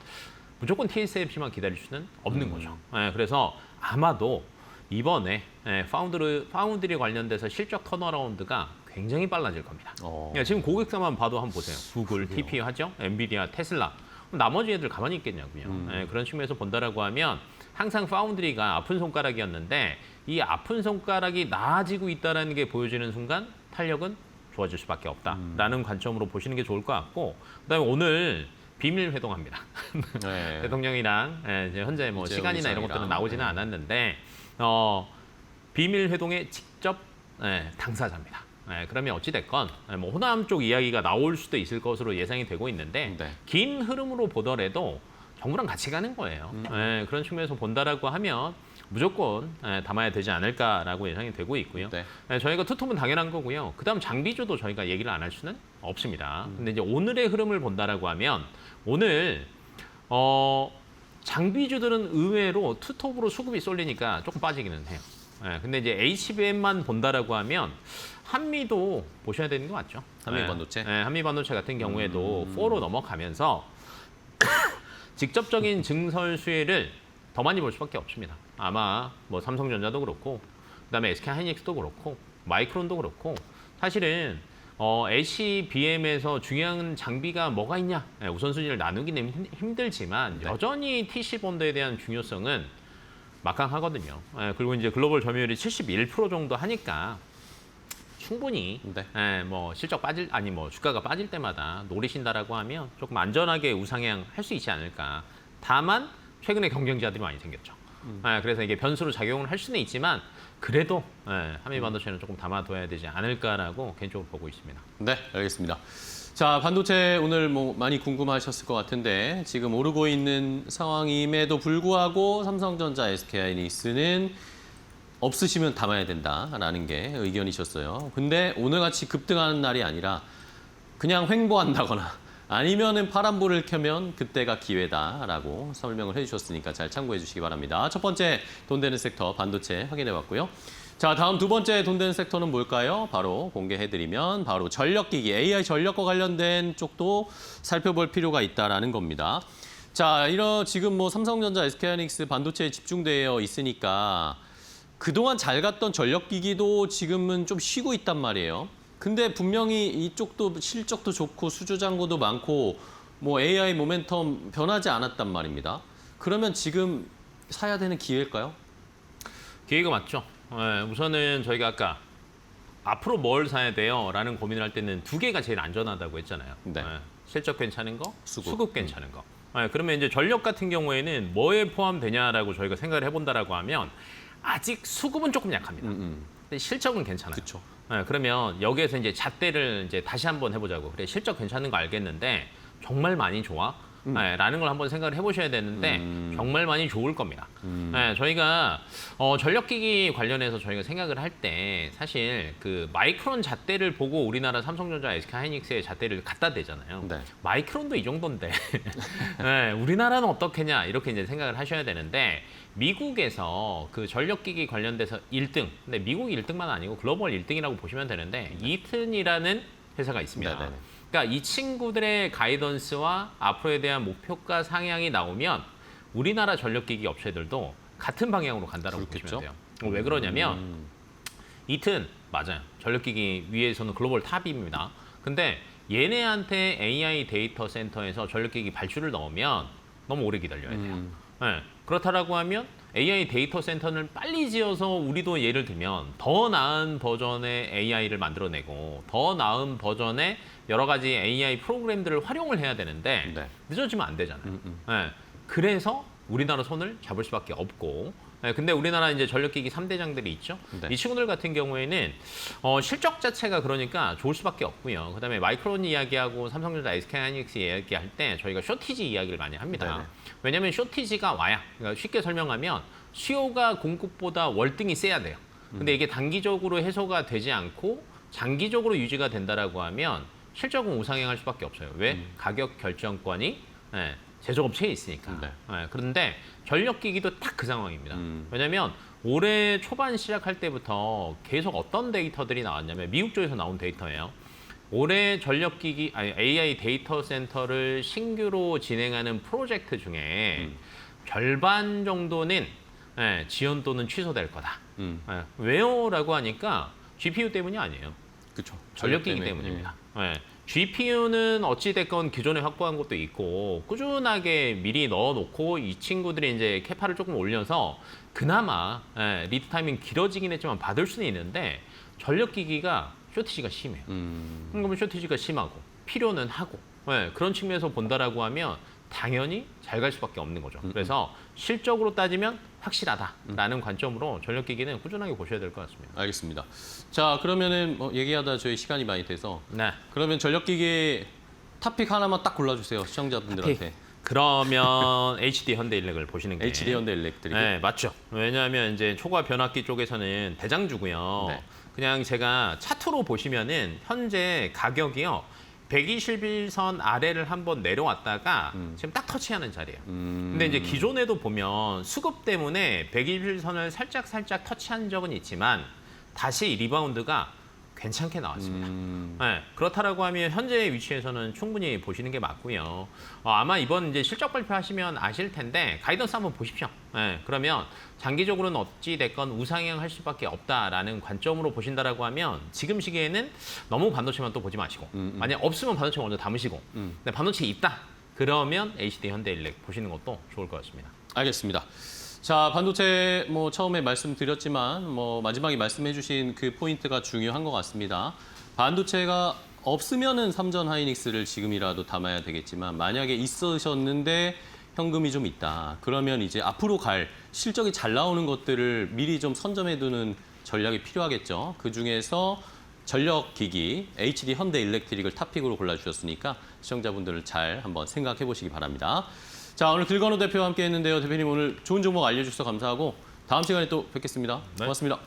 무조건 TSMC만 기다릴 수는 없는 거죠. 네, 그래서 아마도 이번에 파운드리 관련돼서 실적 턴어라운드가 굉장히 빨라질 겁니다. 그러니까 지금 고객사만 봐도 한번 보세요. 구글, TP 하죠, 엔비디아, 테슬라. 그럼 나머지 애들 가만히 있겠냐고요. 네, 그런 측면에서 본다라고 하면 항상 파운드리가 아픈 손가락이었는데 이 아픈 손가락이 나아지고 있다는 게 보여지는 순간 탄력은 좋아질 수밖에 없다라는 관점으로 보시는 게 좋을 것 같고, 그다음에 오늘 비밀 회동합니다. 네. 대통령이랑 이제 현재 뭐 이재용 시간이나 이런 이사장이랑. 것들은 나오지는 않았는데 비밀 회동의 직접 당사자입니다. 그러면 어찌 됐건 뭐 호남 쪽 이야기가 나올 수도 있을 것으로 예상이 되고 있는데 네. 긴 흐름으로 보더라도 정부랑 같이 가는 거예요. 그런 측면에서 본다라고 하면 무조건 담아야 되지 않을까라고 예상이 되고 있고요. 네. 저희가 투톱은 당연한 거고요. 그다음 장비주도 저희가 얘기를 안 할 수는 없습니다. 근데 이제 오늘의 흐름을 본다라고 하면 오늘 장비주들은 의외로 투톱으로 수급이 쏠리니까 조금 빠지기는 해요. 근데 이제 HBM만 본다라고 하면 한미도 보셔야 되는 게 맞죠. 한미 반도체? 한미 반도체 같은 경우에도 4로 넘어가면서 직접적인 증설 수혜를 더 많이 볼 수밖에 없습니다. 아마 뭐 삼성전자도 그렇고, 그다음에 SK 하이닉스도 그렇고, 마이크론도 그렇고, 사실은 HBM에서 중요한 장비가 뭐가 있냐 우선순위를 나누기는 힘들지만 여전히 TC 본드에 대한 중요성은 막강하거든요. 그리고 이제 글로벌 점유율이 71% 정도 하니까 충분히 뭐 실적 뭐 주가가 빠질 때마다 노리신다라고 하면 조금 안전하게 우상향 할 수 있지 않을까. 다만 최근에 경쟁자들이 많이 생겼죠. 그래서 이게 변수로 작용을 할 수는 있지만 그래도 한미 반도체는 조금 담아둬야 되지 않을까라고 개인적으로 보고 있습니다. 네, 알겠습니다. 자, 반도체 오늘 뭐 많이 궁금하셨을 것 같은데 지금 오르고 있는 상황임에도 불구하고 삼성전자, SK하이닉스는 없으시면 담아야 된다라는 게 의견이셨어요. 근데 오늘같이 급등하는 날이 아니라 그냥 횡보한다거나 아니면은 파란불을 켜면 그때가 기회다라고 설명을 해주셨으니까 잘 참고해 주시기 바랍니다. 첫 번째 돈 되는 섹터 반도체 확인해봤고요. 자, 다음 두 번째 돈 되는 섹터는 뭘까요? 바로 공개해드리면 바로 전력기기, AI 전력과 관련된 쪽도 살펴볼 필요가 있다라는 겁니다. 자, 지금 뭐 삼성전자, SK하이닉스 반도체에 집중되어 있으니까 그동안 잘 갔던 전력기기도 지금은 좀 쉬고 있단 말이에요. 근데 분명히 이쪽도 실적도 좋고 수주잔고도 많고 뭐 AI 모멘텀 변하지 않았단 말입니다. 그러면 지금 사야 되는 기회일까요? 기회가 맞죠. 우선은 저희가 아까 앞으로 뭘 사야 돼요? 라는 고민을 할 때는 두 개가 제일 안전하다고 했잖아요. 네. 실적 괜찮은 거, 수급. 수급 괜찮은 거. 그러면 이제 전력 같은 경우에는 뭐에 포함되냐라고 저희가 생각을 해본다라고 하면 아직 수급은 조금 약합니다. 근데 실적은 괜찮아요. 그렇죠. 그러면 여기에서 이제 잣대를 이제 다시 한번 해보자고. 그래, 실적 괜찮은 거 알겠는데 정말 많이 좋아? 라는 걸 한번 생각을 해보셔야 되는데 정말 많이 좋을 겁니다. 저희가 전력기기 관련해서 저희가 생각을 할 때 사실 그 마이크론 잣대를 보고 우리나라 삼성전자, SK하이닉스의 잣대를 갖다 대잖아요. 네. 마이크론도 이 정도인데 우리나라는 어떻겠냐 이렇게 이제 생각을 하셔야 되는데 미국에서 그 전력기기 관련돼서 1등, 근데 미국 1등만 아니고 글로벌 1등이라고 보시면 되는데 이튼이라는 회사가 있습니다. 네네. 그러니까 이 친구들의 가이던스와 앞으로에 대한 목표가 상향이 나오면 우리나라 전력기기 업체들도 같은 방향으로 간다라고 그렇겠죠? 보시면 돼요. 왜 그러냐면 이튼 맞아요. 전력기기 위에서는 글로벌 탑입니다. 근데 얘네한테 AI 데이터 센터에서 전력기기 발주를 넣으면 너무 오래 기다려야 돼요. 그렇다라고 하면 AI 데이터 센터를 빨리 지어서 우리도 예를 들면 더 나은 버전의 AI를 만들어내고 더 나은 버전의 여러 가지 AI 프로그램들을 활용을 해야 되는데 네. 늦어지면 안 되잖아요. 네. 그래서 우리나라 손을 잡을 수밖에 없고 네, 근데 우리나라 이제 전력기기 3대장들이 있죠. 네. 이 친구들 같은 경우에는 실적 자체가 그러니까 좋을 수밖에 없고요. 그다음에 마이크론 이야기하고 삼성전자, SK하이닉스 이야기할 때 저희가 쇼티지 이야기를 많이 합니다. 네네. 왜냐하면 쇼티지가 와야 그러니까 쉽게 설명하면 수요가 공급보다 월등히 세야 돼요. 근데 이게 단기적으로 해소가 되지 않고 장기적으로 유지가 된다라고 하면 실적은 우상향할 수밖에 없어요. 왜? 가격 결정권이 제조업체에 있으니까. 네. 그런데 전력기기도 딱 그 상황입니다. 왜냐하면 올해 초반 시작할 때부터 계속 어떤 데이터들이 나왔냐면 미국 쪽에서 나온 데이터예요. 올해 전력기기, AI 데이터 센터를 신규로 진행하는 프로젝트 중에 절반 정도는 지연 또는 취소될 거다. 왜요?라고 하니까 GPU 때문이 아니에요. 그렇죠. 전력기기 때문입니다. GPU는 어찌됐건 기존에 확보한 것도 있고 꾸준하게 미리 넣어놓고 이 친구들이 이제 캐파를 조금 올려서 그나마 리드 타임은 길어지긴 했지만 받을 수는 있는데 전력기기가 쇼티지가 심해요. 그러면 쇼티지가 심하고 필요는 하고 그런 측면에서 본다라고 하면 당연히 잘 갈 수밖에 없는 거죠. 그래서 실적으로 따지면 확실하다라는 관점으로 전력기기는 꾸준하게 보셔야 될 것 같습니다. 알겠습니다. 자, 그러면은 얘기하다 저희 시간이 많이 돼서 네. 그러면 전력기기 탑픽 하나만 딱 골라주세요. 시청자분들한테. 그러면 HD 현대일렉을 보시는 게 HD 현대일렉트릭. 네, 맞죠. 왜냐하면 이제 초과 변압기 쪽에서는 대장주고요. 네. 그냥 제가 차트로 보시면은 현재 가격이요. 121선 아래를 한번 내려왔다가 지금 딱 터치하는 자리예요. 근데 이제 기존에도 보면 수급 때문에 121선을 살짝 터치한 적은 있지만 다시 리바운드가 괜찮게 나왔습니다. 네, 그렇다라고 하면 현재의 위치에서는 충분히 보시는 게 맞고요. 아마 이번 이제 실적 발표하시면 아실 텐데 가이던스 한번 보십시오. 네, 그러면 장기적으로는 어찌 됐건 우상향할 수밖에 없다라는 관점으로 보신다라고 하면 지금 시기에는 너무 반도체만 또 보지 마시고 만약 없으면 반도체 먼저 담으시고 근데 반도체 있다 그러면 HD 현대일렉 보시는 것도 좋을 것 같습니다. 알겠습니다. 자, 반도체 처음에 말씀드렸지만 마지막에 말씀해주신 그 포인트가 중요한 것 같습니다. 반도체가 없으면은 삼전 하이닉스를 지금이라도 담아야 되겠지만 만약에 있으셨는데 현금이 좀 있다. 그러면 이제 앞으로 갈 실적이 잘 나오는 것들을 미리 좀 선점해두는 전략이 필요하겠죠. 그 중에서 전력기기 HD 현대일렉트릭을 탑픽으로 골라주셨으니까 시청자분들을 잘 한번 생각해 보시기 바랍니다. 자, 오늘 길건우 대표와 함께 했는데요. 대표님 오늘 좋은 정보 알려주셔서 감사하고 다음 시간에 또 뵙겠습니다. 네. 고맙습니다.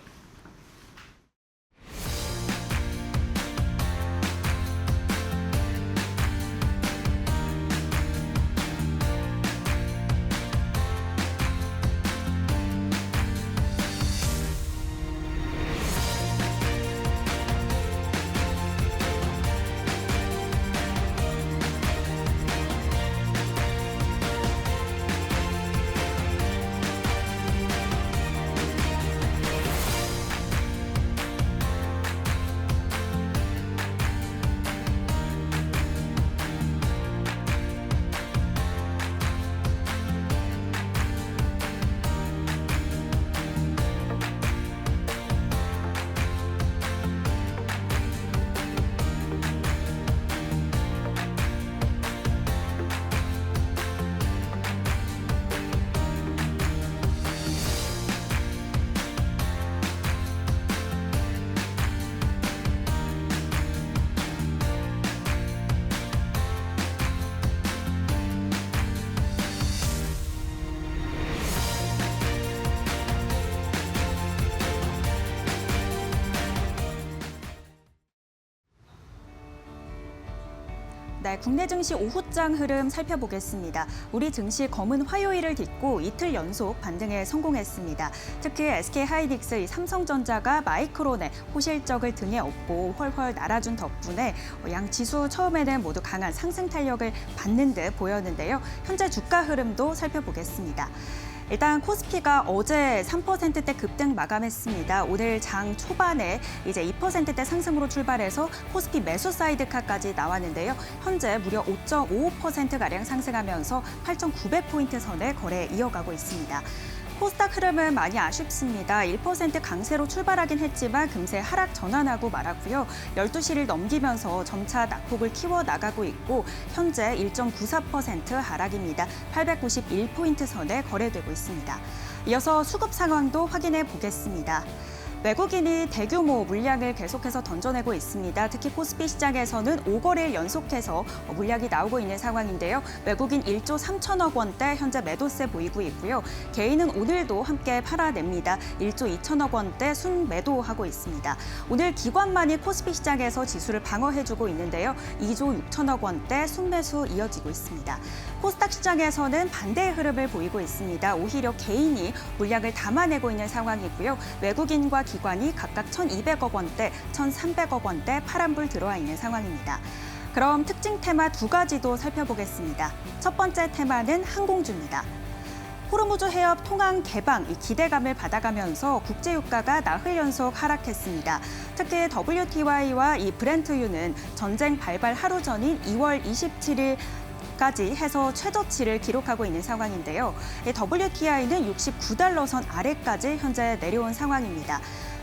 네, 국내 증시 오후장 흐름 살펴보겠습니다. 우리 증시 검은 화요일을 딛고 이틀 연속 반등에 성공했습니다. 특히 SK하이닉스, 삼성전자가 마이크론의 호실적을 등에 업고 훨훨 날아준 덕분에 양 지수 처음에는 모두 강한 상승 탄력을 받는 듯 보였는데요. 현재 주가 흐름도 살펴보겠습니다. 일단 코스피가 어제 3%대 급등 마감했습니다. 오늘 장 초반에 이제 2%대 상승으로 출발해서 코스피 매수 사이드카까지 나왔는데요. 현재 무려 5.55%가량 상승하면서 8,900포인트 선을 거래 이어가고 있습니다. 코스닥 흐름은 많이 아쉽습니다. 1% 강세로 출발하긴 했지만 금세 하락 전환하고 말았고요. 12시를 넘기면서 점차 낙폭을 키워나가고 있고 현재 1.94% 하락입니다. 891포인트 선에 거래되고 있습니다. 이어서 수급 상황도 확인해 보겠습니다. 외국인이 대규모 물량을 계속해서 던져내고 있습니다. 특히 코스피 시장에서는 5거래일 연속해서 물량이 나오고 있는 상황인데요. 외국인 1조 3천억 원대 현재 매도세 보이고 있고요. 개인은 오늘도 함께 팔아냅니다. 1조 2천억 원대 순매도하고 있습니다. 오늘 기관만이 코스피 시장에서 지수를 방어해주고 있는데요. 2조 6천억 원대 순매수 이어지고 있습니다. 코스닥 시장에서는 반대의 흐름을 보이고 있습니다. 오히려 개인이 물량을 담아내고 있는 상황이고요. 외국인과 기관이 각각 1,200억 원대, 1,300억 원대 파란불 들어와 있는 상황입니다. 그럼 특징 테마 두 가지도 살펴보겠습니다. 첫 번째 테마는 항공주입니다. 호르무즈 해협 통항 개방 이 기대감을 받아가면서 국제 유가가 나흘 연속 하락했습니다. 특히 WTI와 이 브렌트유는 전쟁 발발 하루 전인 2월 27일 까지 해서 최저치를 기록하고 있는 상황인데요. WTI는 69달러 선 아래까지 현재 내려온 상황입니다.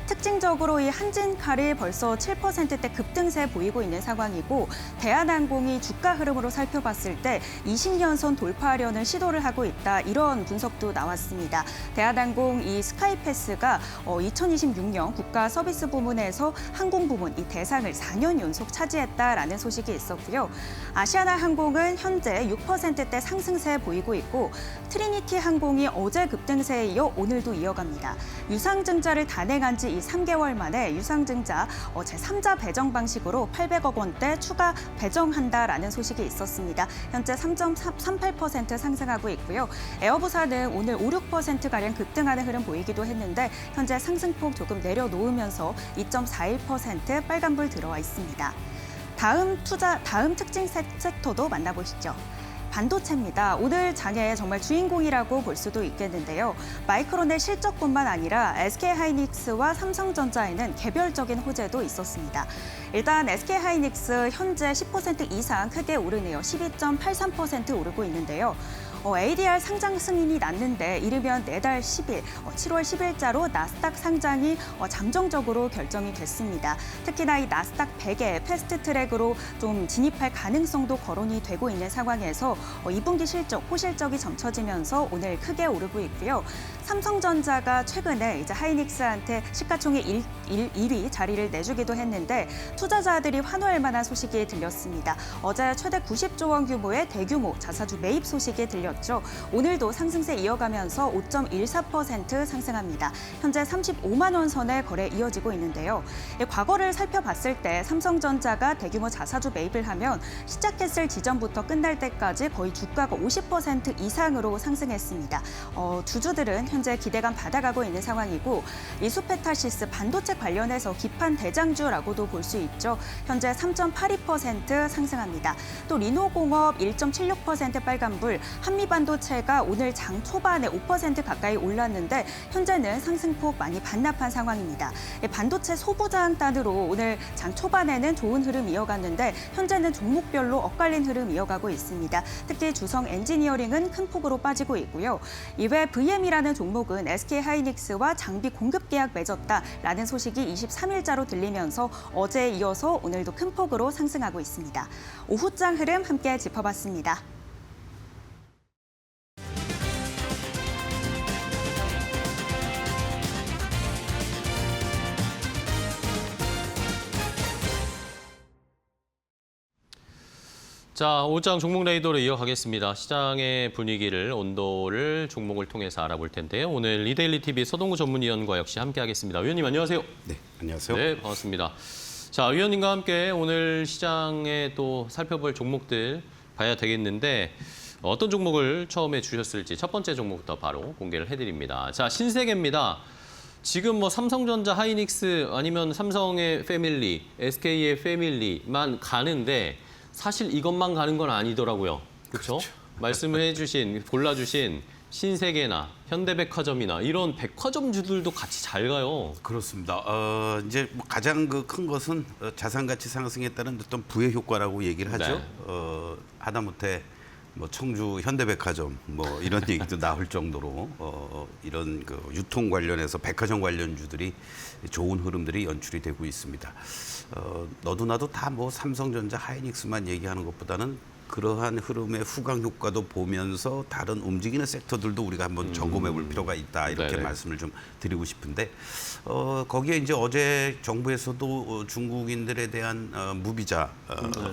특징적으로 이 한진칼이 벌써 7%대 급등세 보이고 있는 상황이고 대한항공이 주가 흐름으로 살펴봤을 때 20년선 돌파하려는 시도를 하고 있다. 이런 분석도 나왔습니다. 대한항공 이 스카이패스가 2026년 국가 서비스 부문에서 항공 부문 이 대상을 4년 연속 차지했다라는 소식이 있었고요. 아시아나항공은 현재 6%대 상승세 보이고 있고 트리니티 항공이 어제 급등세에 이어 오늘도 이어갑니다. 유상증자를 단행한 지 3개월 만에 유상증자 제3자 배정 방식으로 800억 원대 추가 배정한다라는 소식이 있었습니다. 현재 3.38% 상승하고 있고요. 에어부산은 오늘 5, 6%가량 급등하는 흐름 보이기도 했는데 현재 상승폭 조금 내려놓으면서 2.41% 빨간불 들어와 있습니다. 다음 특징 섹터도 만나보시죠. 반도체입니다. 오늘 장의 정말 주인공이라고 볼 수도 있겠는데요. 마이크론의 실적뿐만 아니라 SK하이닉스와 삼성전자에는 개별적인 호재도 있었습니다. 일단 SK하이닉스 현재 10% 이상 크게 오르네요. 12.83% 오르고 있는데요. ADR 상장 승인이 났는데 이르면 내달 10일, 7월 10일자로 나스닥 상장이 잠정적으로 결정이 됐습니다. 특히나 이 나스닥 100에 패스트트랙으로 좀 진입할 가능성도 거론이 되고 있는 상황에서 2분기 실적, 호실적이 점쳐지면서 오늘 크게 오르고 있고요. 삼성전자가 최근에 이제 하이닉스한테 시가총액 1위 자리를 내주기도 했는데 투자자들이 환호할 만한 소식이 들렸습니다. 어제 최대 90조 원 규모의 대규모 자사주 매입 소식이 들렸죠. 오늘도 상승세 이어가면서 5.14% 상승합니다. 현재 35만 원 선의 거래 이어지고 있는데요. 과거를 살펴봤을 때 삼성전자가 대규모 자사주 매입을 하면 시작했을 지점부터 끝날 때까지 거의 주가가 50% 이상으로 상승했습니다. 주주들은 현재 기대감 받아가고 있는 상황이고 이수페타시스 반도체 관련해서 기판 대장주라고도 볼 수 있죠. 현재 3.82% 상승합니다. 또 리노공업 1.76% 빨간불, 한미반도체가 오늘 장 초반에 5% 가까이 올랐는데 현재는 상승폭 많이 반납한 상황입니다. 반도체 소부장단으로 오늘 장 초반에는 좋은 흐름 이어갔는데 현재는 종목별로 엇갈린 흐름 이어가고 있습니다. 특히 주성 엔지니어링은 큰 폭으로 빠지고 있고요. 이외 VM이라는 종목은 SK하이닉스와 장비 공급 계약 맺었다라는 소식이 23일자로 들리면서 어제에 이어서 오늘도 큰 폭으로 상승하고 있습니다. 오후장 흐름 함께 짚어봤습니다. 자, 오장 종목 레이더로 이어가겠습니다. 시장의 분위기를, 온도를 종목을 통해서 알아볼 텐데요. 오늘 이데일리 TV 서동구 전문위원과 역시 함께하겠습니다. 위원님 안녕하세요. 네, 안녕하세요. 네, 반갑습니다. 자, 위원님과 함께 오늘 시장에 또 살펴볼 종목들 봐야 되겠는데 어떤 종목을 처음에 주셨을지 첫 번째 종목부터 바로 공개를 해드립니다. 자, 신세계입니다. 지금 뭐 삼성전자, 하이닉스 아니면 삼성의 패밀리, SK의 패밀리만 가는데 사실 이것만 가는 건 아니더라고요. 그렇죠? 말씀을 해주신, 골라주신 신세계나 현대백화점이나 이런 백화점주들도 같이 잘 가요. 그렇습니다. 이제 뭐 가장 큰 것은 자산 가치 상승에 따른 어떤 부의 효과라고 얘기를 하죠. 네. 하다못해 뭐 청주 현대백화점 뭐 이런 얘기도 나올 정도로 이런 그 유통 관련해서 백화점 관련주들이 좋은 흐름들이 연출이 되고 있습니다. 너도 나도 다 뭐 삼성전자, 하이닉스만 얘기하는 것보다는 그러한 흐름의 후광 효과도 보면서 다른 움직이는 섹터들도 우리가 한번 점검해 볼 필요가 있다 이렇게 네네. 말씀을 좀 드리고 싶은데 거기에 이제 어제 정부에서도 중국인들에 대한 무비자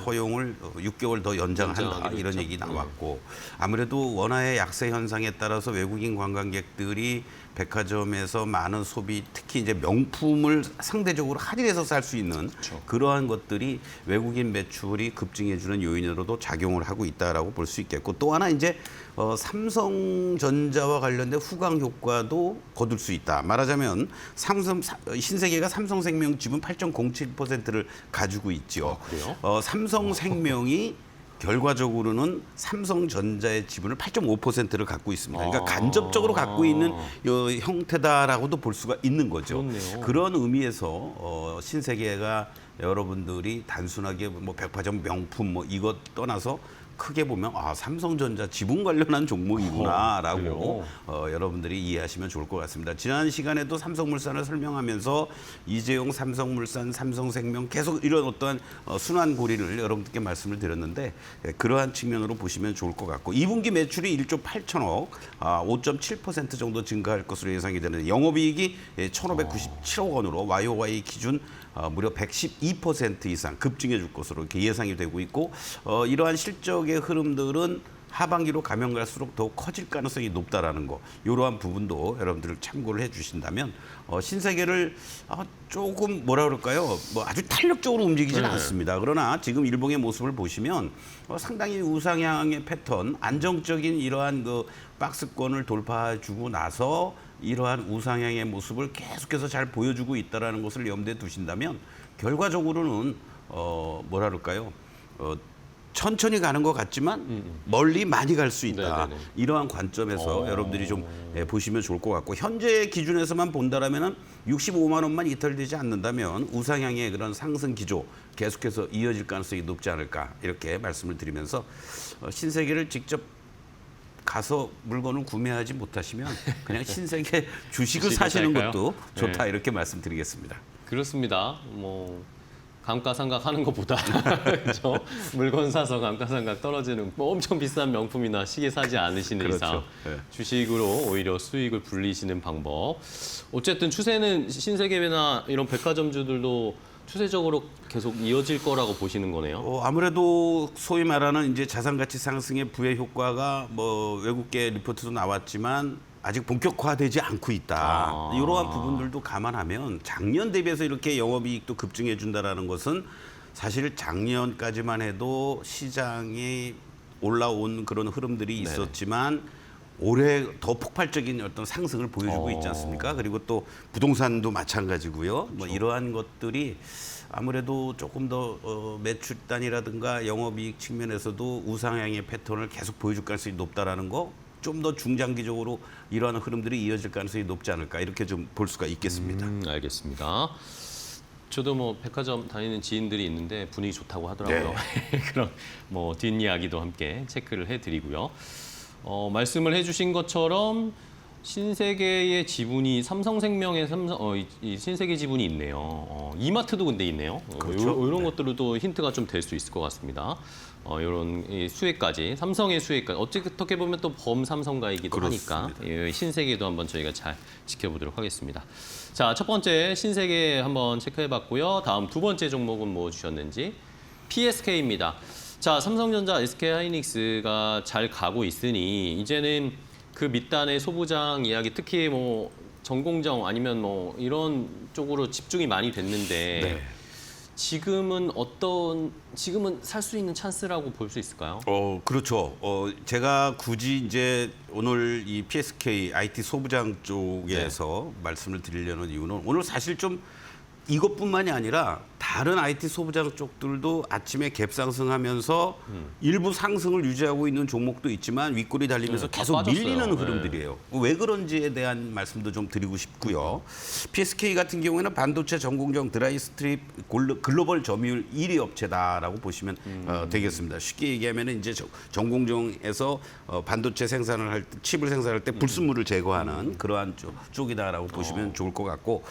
허용을 6개월 더 연장한다 연장하기로 이런 했죠. 얘기 나왔고 아무래도 원화의 약세 현상에 따라서 외국인 관광객들이 백화점에서 많은 소비, 특히 이제 명품을 상대적으로 할인해서 살 수 있는 그러한 것들이 외국인 매출이 급증해주는 요인으로도 작용을 하고 있다라고 볼 수 있겠고 또 하나 이제 삼성전자와 관련된 후광 효과도 거둘 수 있다. 말하자면 신세계가 삼성생명 지분 8.07%를 가지고 있죠. 그래요? 삼성생명이 결과적으로는 삼성전자의 지분을 8.5%를 갖고 있습니다. 그러니까 간접적으로 갖고 있는 형태다라고도 볼 수가 있는 거죠. 그렇네요. 그런 의미에서 신세계가 여러분들이 단순하게 뭐 백화점 명품 뭐 이것 떠나서 크게 보면 삼성전자 지분 관련한 종목이구나라고 여러분들이 이해하시면 좋을 것 같습니다. 지난 시간에도 삼성물산을 설명하면서 이재용 삼성물산, 삼성생명 계속 이런 어떠한 순환 고리를 여러분들께 말씀을 드렸는데 그러한 측면으로 보시면 좋을 것 같고 2분기 매출이 1조 8천억, 5.7% 정도 증가할 것으로 예상이 되는데 영업이익이 1,597억 원으로 YOY 기준 무려 112% 이상 급증해 줄 것으로 이렇게 예상이 되고 있고 이러한 실적의 흐름들은 하반기로 가면 갈수록 더욱 커질 가능성이 높다라는 거 이러한 부분도 여러분들 참고를 해주신다면 신세계를 조금 뭐라 그럴까요? 뭐 아주 탄력적으로 움직이지는 않습니다. 그러나 지금 일봉의 모습을 보시면 상당히 우상향의 패턴, 안정적인 이러한 그 박스권을 돌파해주고 나서 이러한 우상향의 모습을 계속해서 잘 보여주고 있다는 것을 염두에 두신다면 결과적으로는 뭐라 그럴까요? 천천히 가는 것 같지만 멀리 많이 갈 수 있다. 네네네. 이러한 관점에서 여러분들이 좀 보시면 좋을 것 같고 현재 기준에서만 본다라면은 65만 원만 이탈되지 않는다면 우상향의 그런 상승 기조 계속해서 이어질 가능성이 높지 않을까 이렇게 말씀을 드리면서 신세계를 직접 가서 물건을 구매하지 못하시면 그냥 신세계 주식을 사시는 살까요? 것도 좋다 네. 이렇게 말씀드리겠습니다. 그렇습니다. 뭐 감가상각 하는 것보다 그렇죠? 물건 사서 감가상각 떨어지는 뭐 엄청 비싼 명품이나 시계 사지 않으시는 그렇죠. 이상 네. 주식으로 오히려 수익을 불리시는 방법. 어쨌든 추세는 신세계나 이런 백화점주들도 추세적으로 계속 이어질 거라고 보시는 거네요. 아무래도 소위 말하는 이제 자산 가치 상승의 부의 효과가 뭐 외국계 리포트도 나왔지만 아직 본격화되지 않고 있다. 이러한 부분들도 감안하면 작년 대비해서 이렇게 영업이익도 급증해 준다라는 것은 사실 작년까지만 해도 시장이 올라온 그런 흐름들이 있었지만 올해 더 폭발적인 어떤 상승을 보여주고 있지 않습니까? 그리고 또 부동산도 마찬가지고요. 뭐 이러한 것들이 아무래도 조금 더 매출 단이라든가 영업이익 측면에서도 우상향의 패턴을 계속 보여줄 가능성이 높다라는 거. 좀 더 중장기적으로 이러한 흐름들이 이어질 가능성이 높지 않을까 이렇게 좀 볼 수가 있겠습니다. 알겠습니다. 저도 뭐 백화점 다니는 지인들이 있는데 분위기 좋다고 하더라고요. 그럼 뭐 뒷이야기도 함께 체크를 해드리고요. 말씀을 해주신 것처럼 신세계의 지분이 삼성생명의 이 신세계 지분이 있네요. 이마트도 근데 있네요. 그렇죠. 이런 것들도 힌트가 좀 될 수 있을 것 같습니다. 이런 이 수혜까지 삼성의 수혜까지 어떻게 보면 또 범삼성가이기도 하니까 신세계도 한번 저희가 잘 지켜보도록 하겠습니다. 자, 첫 번째 신세계 한번 체크해봤고요. 다음 두 번째 종목은 뭐 주셨는지 PSK입니다. 자, 삼성전자, SK하이닉스가 잘 가고 있으니 이제는 그 밑단의 소부장 이야기, 특히 뭐 전공정 아니면 뭐 이런 쪽으로 집중이 많이 됐는데 지금은 살 수 있는 찬스라고 볼 수 있을까요? 그렇죠. 제가 굳이 이제 오늘 이 PSK IT 소부장 쪽에서 말씀을 드리려는 이유는 오늘 사실 좀 이것뿐만이 아니라 다른 IT 소부장 쪽들도 아침에 갭 상승하면서 일부 상승을 유지하고 있는 종목도 있지만 윗골이 달리면서 다 계속 빠졌어요. 밀리는 네. 흐름들이에요. 왜 그런지에 대한 말씀도 좀 드리고 싶고요. PSK 같은 경우에는 반도체 전공정 드라이 스트립 글로벌 점유율 1위 업체다라고 보시면 되겠습니다. 쉽게 얘기하면 이제 전공정에서 반도체 생산을 할 때, 칩을 생산할 때 불순물을 제거하는 그러한 쪽이다라고 보시면 좋을 것 같고,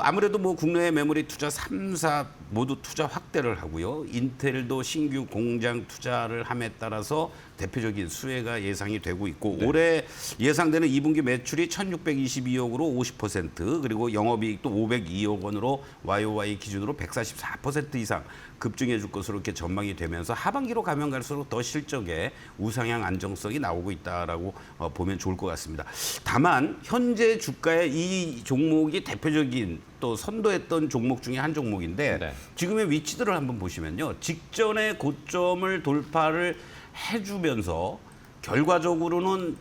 아무래도 뭐 국내의 메모리 투자 3사 모두 투자 확대를 하고요. 인텔도 신규 공장 투자를 함에 따라서 대표적인 수혜가 예상이 되고 있고, 올해 예상되는 2분기 매출이 1,622억으로 50%, 그리고 영업이익도 502억 원으로 YOY 기준으로 144% 이상 급증해 줄 것으로 이렇게 전망이 되면서 하반기로 가면 갈수록 더 실적에 우상향 안정성이 나오고 있다라고 보면 좋을 것 같습니다. 다만 현재 주가의 이 종목이 대표적인 또 선도했던 종목 중에 한 종목인데, 네. 지금의 위치들을 한번 보시면요. 직전의 고점을 돌파를 해주면서 결과적으로는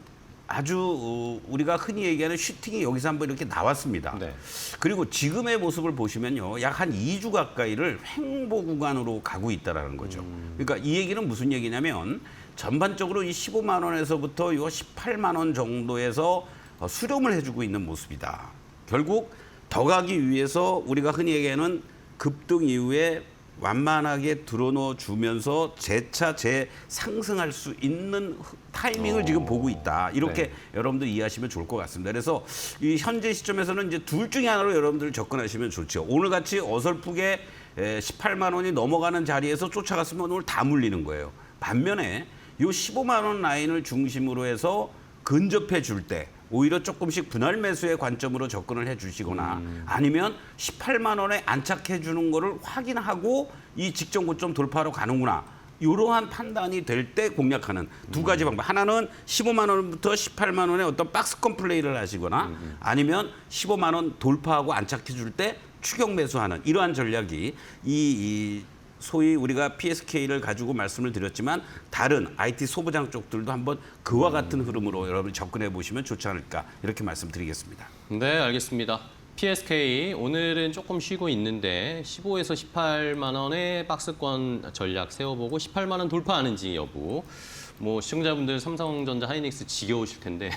아주 우리가 흔히 얘기하는 슈팅이 여기서 한번 이렇게 나왔습니다. 네. 그리고 지금의 모습을 보시면요. 약 한 2주 가까이를 횡보 구간으로 가고 있다는 거죠. 그러니까 이 얘기는 무슨 얘기냐면 전반적으로 이 15만 원에서부터 이 18만 원 정도에서 수렴을 해주고 있는 모습이다. 결국 더 가기 위해서 우리가 흔히 얘기하는 급등 이후에 완만하게 들어넣어 주면서 재차 재상승할 수 있는 타이밍을 지금 보고 있다. 이렇게 네. 여러분들 이해하시면 좋을 것 같습니다. 그래서 이 현재 시점에서는 이제 둘 중에 하나로 여러분들 접근하시면 좋죠. 오늘 같이 어설프게 18만 원이 넘어가는 자리에서 쫓아갔으면 오늘 다 물리는 거예요. 반면에 이 15만 원 라인을 중심으로 해서 근접해 줄 때 오히려 조금씩 분할 매수의 관점으로 접근을 해 주시거나 아니면 18만 원에 안착해 주는 거를 확인하고 이 직전 고점 돌파로 가는구나. 이러한 판단이 될 때 공략하는 두 가지 방법. 하나는 15만 원부터 18만 원의 어떤 박스권 플레이를 하시거나 아니면 15만 원 돌파하고 안착해 줄 때 추격 매수하는 이러한 전략이 이 소위 우리가 PSK를 가지고 말씀을 드렸지만 다른 IT 소부장 쪽들도 한번 그와 같은 흐름으로 여러분이 접근해 보시면 좋지 않을까 이렇게 말씀드리겠습니다. 네, 알겠습니다. PSK 오늘은 조금 쉬고 있는데 15에서 18만 원의 박스권 전략 세워보고 18만 원 돌파하는지 여부. 뭐 시청자분들 삼성전자 하이닉스 지겨우실 텐데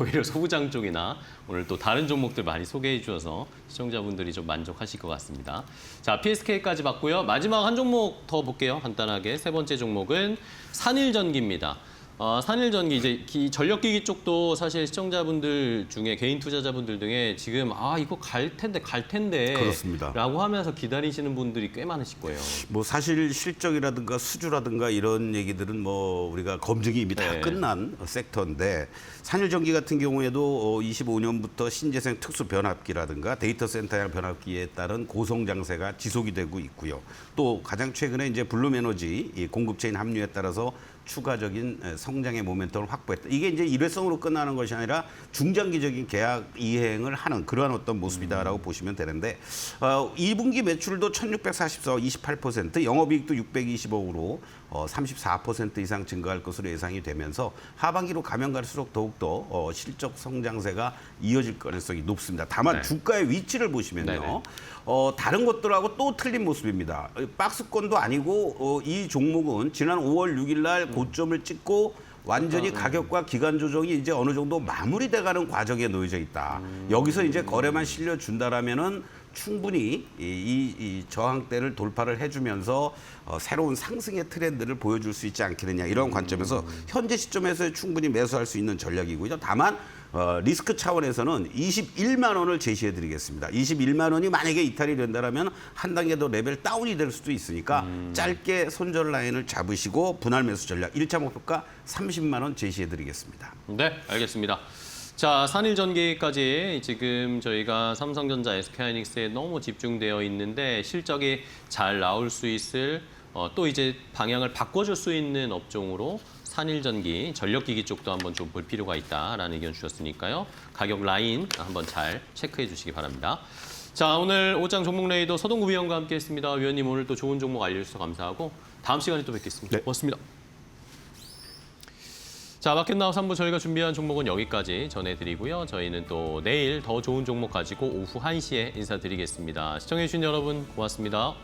오히려 소부장 쪽이나 오늘 또 다른 종목들 많이 소개해 주셔서 시청자분들이 좀 만족하실 것 같습니다. 자, PSK까지 봤고요. 마지막 한 종목 더 볼게요. 간단하게. 세 번째 종목은 산일전기입니다. 산일전기 이제 전력기기 쪽도 사실 시청자분들 중에 개인 투자자분들 중에 지금 이거 갈 텐데 그렇습니다. 라고 하면서 기다리시는 분들이 꽤 많으실 거예요. 뭐 사실 실적이라든가 수주라든가 이런 얘기들은 뭐 우리가 검증이 이미 다 네. 끝난 섹터인데 산일전기 같은 경우에도 25년부터 신재생 특수 변압기라든가 데이터 센터형 변압기에 따른 고성장세가 지속이 되고 있고요. 또 가장 최근에 이제 블룸에너지 이 공급체인 합류에 따라서 추가적인 성장의 모멘텀을 확보했다. 이게 이제 일회성으로 끝나는 것이 아니라 중장기적인 계약 이행을 하는 그러한 어떤 모습이다라고 보시면 되는데 2분기 매출도 1,644억 28%, 영업이익도 620억으로 34% 이상 증가할 것으로 예상이 되면서 하반기로 가면 갈수록 더욱더 실적 성장세가 이어질 가능성이 높습니다. 다만 네. 주가의 위치를 보시면요. 네네. 다른 것들하고 또 틀린 모습입니다. 박스권도 아니고 이 종목은 지난 5월 6일 날 고점을 찍고 완전히 가격과 기간 조정이 이제 어느 정도 마무리돼가는 과정에 놓여져 있다. 여기서 이제 거래만 실려준다라면은 충분히 이 저항대를 돌파를 해주면서 새로운 상승의 트렌드를 보여줄 수 있지 않겠느냐 이런 관점에서 현재 시점에서 충분히 매수할 수 있는 전략이고요. 다만 리스크 차원에서는 21만 원을 제시해드리겠습니다. 21만 원이 만약에 이탈이 된다면 한 단계 더 레벨 다운이 될 수도 있으니까 짧게 손절 라인을 잡으시고 분할 매수 전략 1차 목표가 30만 원 제시해드리겠습니다. 네, 알겠습니다. 자, 산일전기까지 지금 저희가 삼성전자, SK하이닉스에 너무 집중되어 있는데 실적이 잘 나올 수 있을 또 이제 방향을 바꿔줄 수 있는 업종으로 산일전기, 전력기기 쪽도 한번 좀 볼 필요가 있다라는 의견 주셨으니까요. 가격 라인 한번 잘 체크해 주시기 바랍니다. 자, 오늘 오장 종목 레이더 서동구 위원과 함께했습니다. 위원님 오늘 또 좋은 종목 알려주셔서 감사하고 다음 시간에 또 뵙겠습니다. 네. 고맙습니다. 자, 마켓나우 3부 저희가 준비한 종목은 여기까지 전해드리고요. 저희는 또 내일 더 좋은 종목 가지고 오후 1시에 인사드리겠습니다. 시청해주신 여러분 고맙습니다.